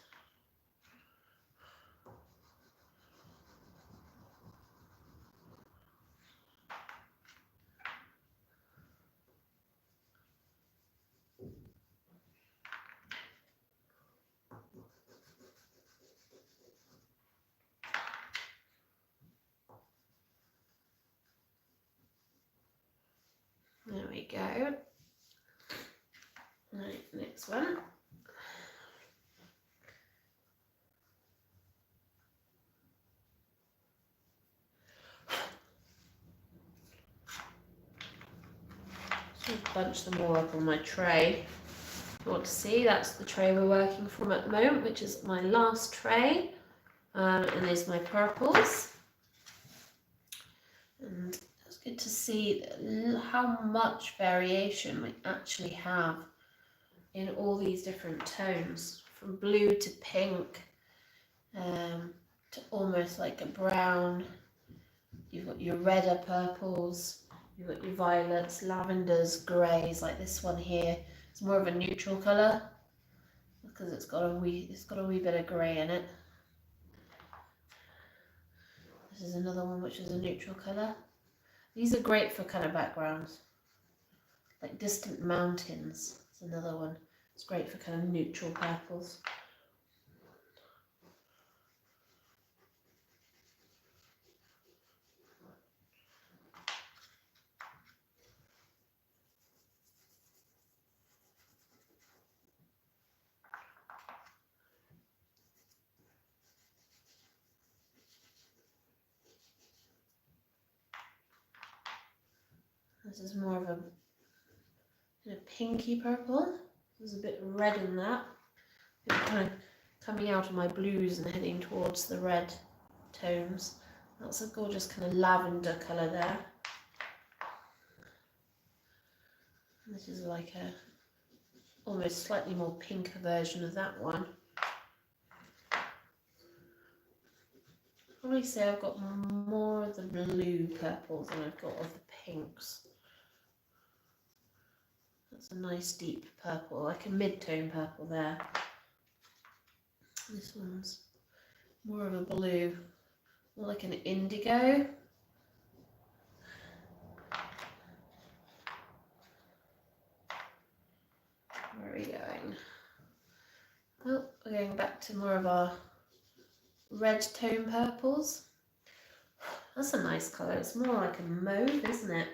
There we go. Right, next one. So bunch them all up on my tray. You want to see, that's the tray we're working from at the moment, which is my last tray, and there's my purples. And it's good to see how much variation we actually have in all these different tones, from blue to pink, to almost like a brown. You've got your redder purples, you've got your violets, lavenders, greys, like this one here. It's more of a neutral colour because it's got a wee bit of grey in it. This is another one which is a neutral colour. These are great for kind of backgrounds, like distant mountains. It's another one. It's great for kind of neutral purples. This is more of a pinky purple. There's a bit of red in that. It's kind of coming out of my blues and heading towards the red tones. That's a gorgeous kind of lavender colour there. This is like a almost slightly more pinker version of that one. Probably say I've got more of the blue purples than I've got of the pinks. That's a nice deep purple, like a mid-tone purple there. This one's more of a blue, more like an indigo. Where are we going? Well, we're going back to more of our red tone purples. That's a nice colour. It's more like a mauve, isn't it?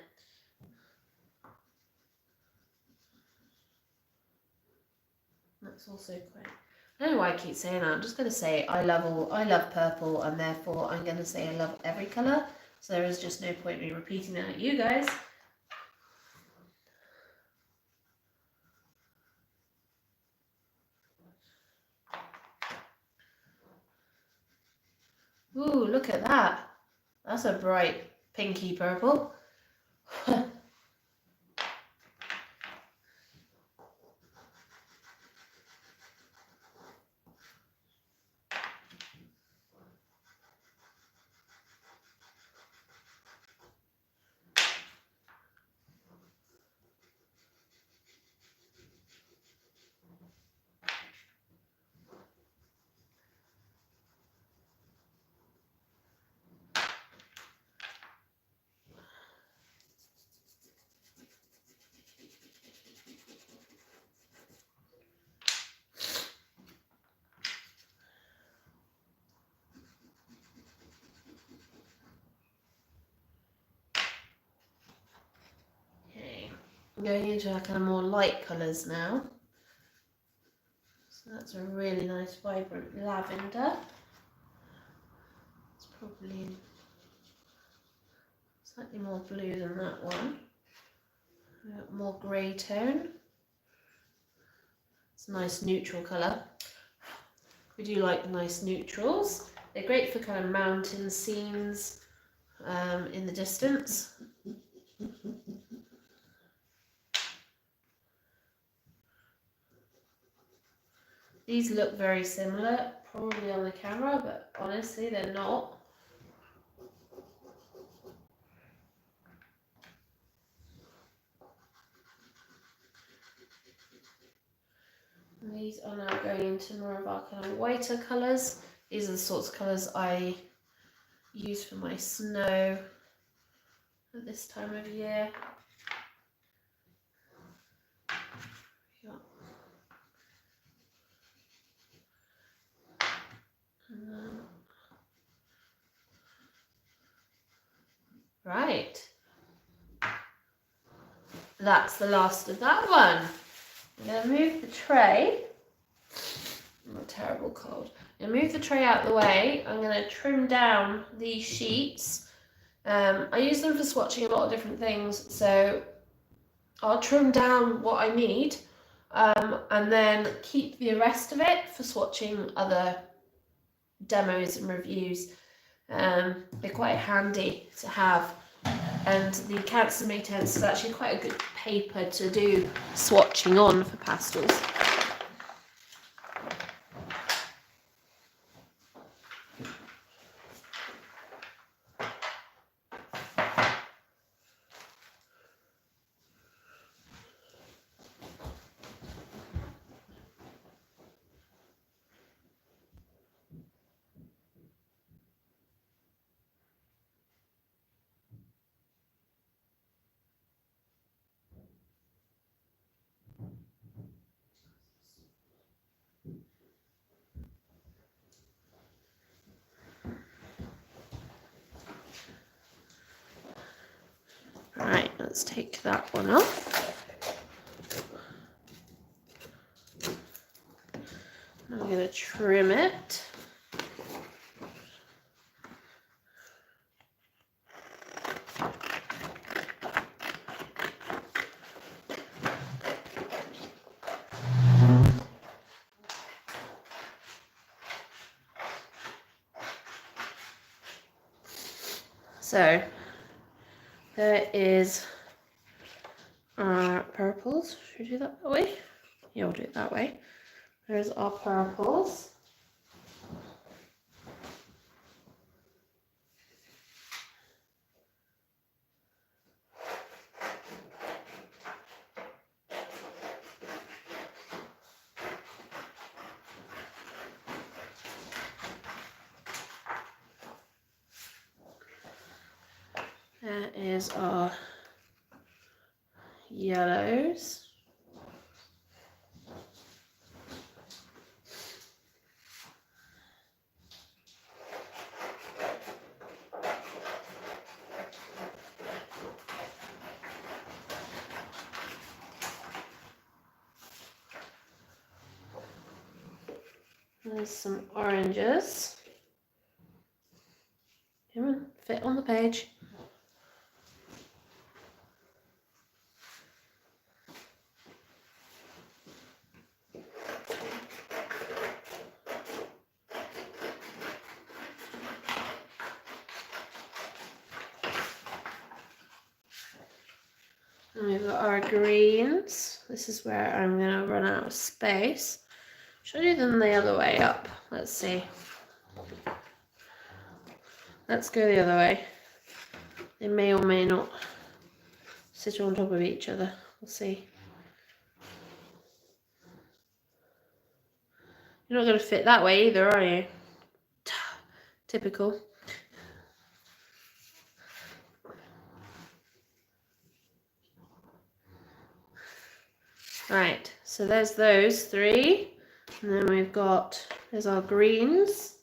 That's also quite... I don't know why I keep saying that. I'm just going to say I love purple, and therefore I'm going to say I love every colour. So there is just no point in me repeating that at you guys. Ooh, look at that. That's a bright pinky purple. I'm going into our kind of more light colours now. So that's a really nice vibrant lavender. It's probably slightly more blue than that one. More grey tone. It's a nice neutral colour. We do like nice neutrals. They're great for kind of mountain scenes in the distance. These look very similar, probably on the camera, but honestly they're not. And these are now going into more of our kind of whiter colours. These are the sorts of colours I use for my snow at this time of year. Right. That's the last of that one. I'm going to move the tray. I'm a terrible cold. I'm going to move the tray out of the way. I'm going to trim down these sheets. I use them for swatching a lot of different things, so I'll trim down what I need and then keep the rest of it for swatching other demos and reviews. They're quite handy to have, and the Cancer May Tense is actually quite a good paper to do swatching on for pastels. Right, let's take that one off. I'm going to trim it. So there is our purples. Should we do that way? Yeah, we'll do it that way. There's our purples. There is our yellows. There's some oranges. Come on, fit on the page. And we've got our greens. This is where I'm going to run out of space. Should I do them the other way up? Let's see. Let's go the other way. They may or may not sit on top of each other. We'll see. You're not going to fit that way either, are you? Typical. Right, so there's those three. And then we've got, there's our greens.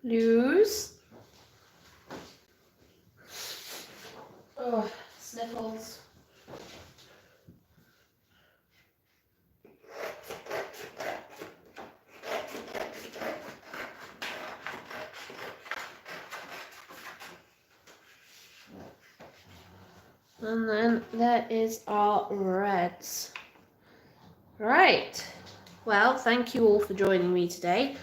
Lose. Oh, sniffles. And then there is our reds. Right. Well, thank you all for joining me today.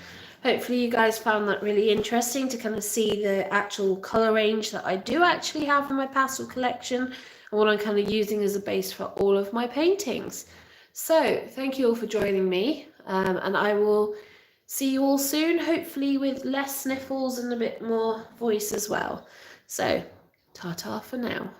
Hopefully you guys found that really interesting to kind of see the actual colour range that I do actually have in my pastel collection and what I'm kind of using as a base for all of my paintings. So thank you all for joining me, and I will see you all soon, hopefully with less sniffles and a bit more voice as well. So ta-ta for now.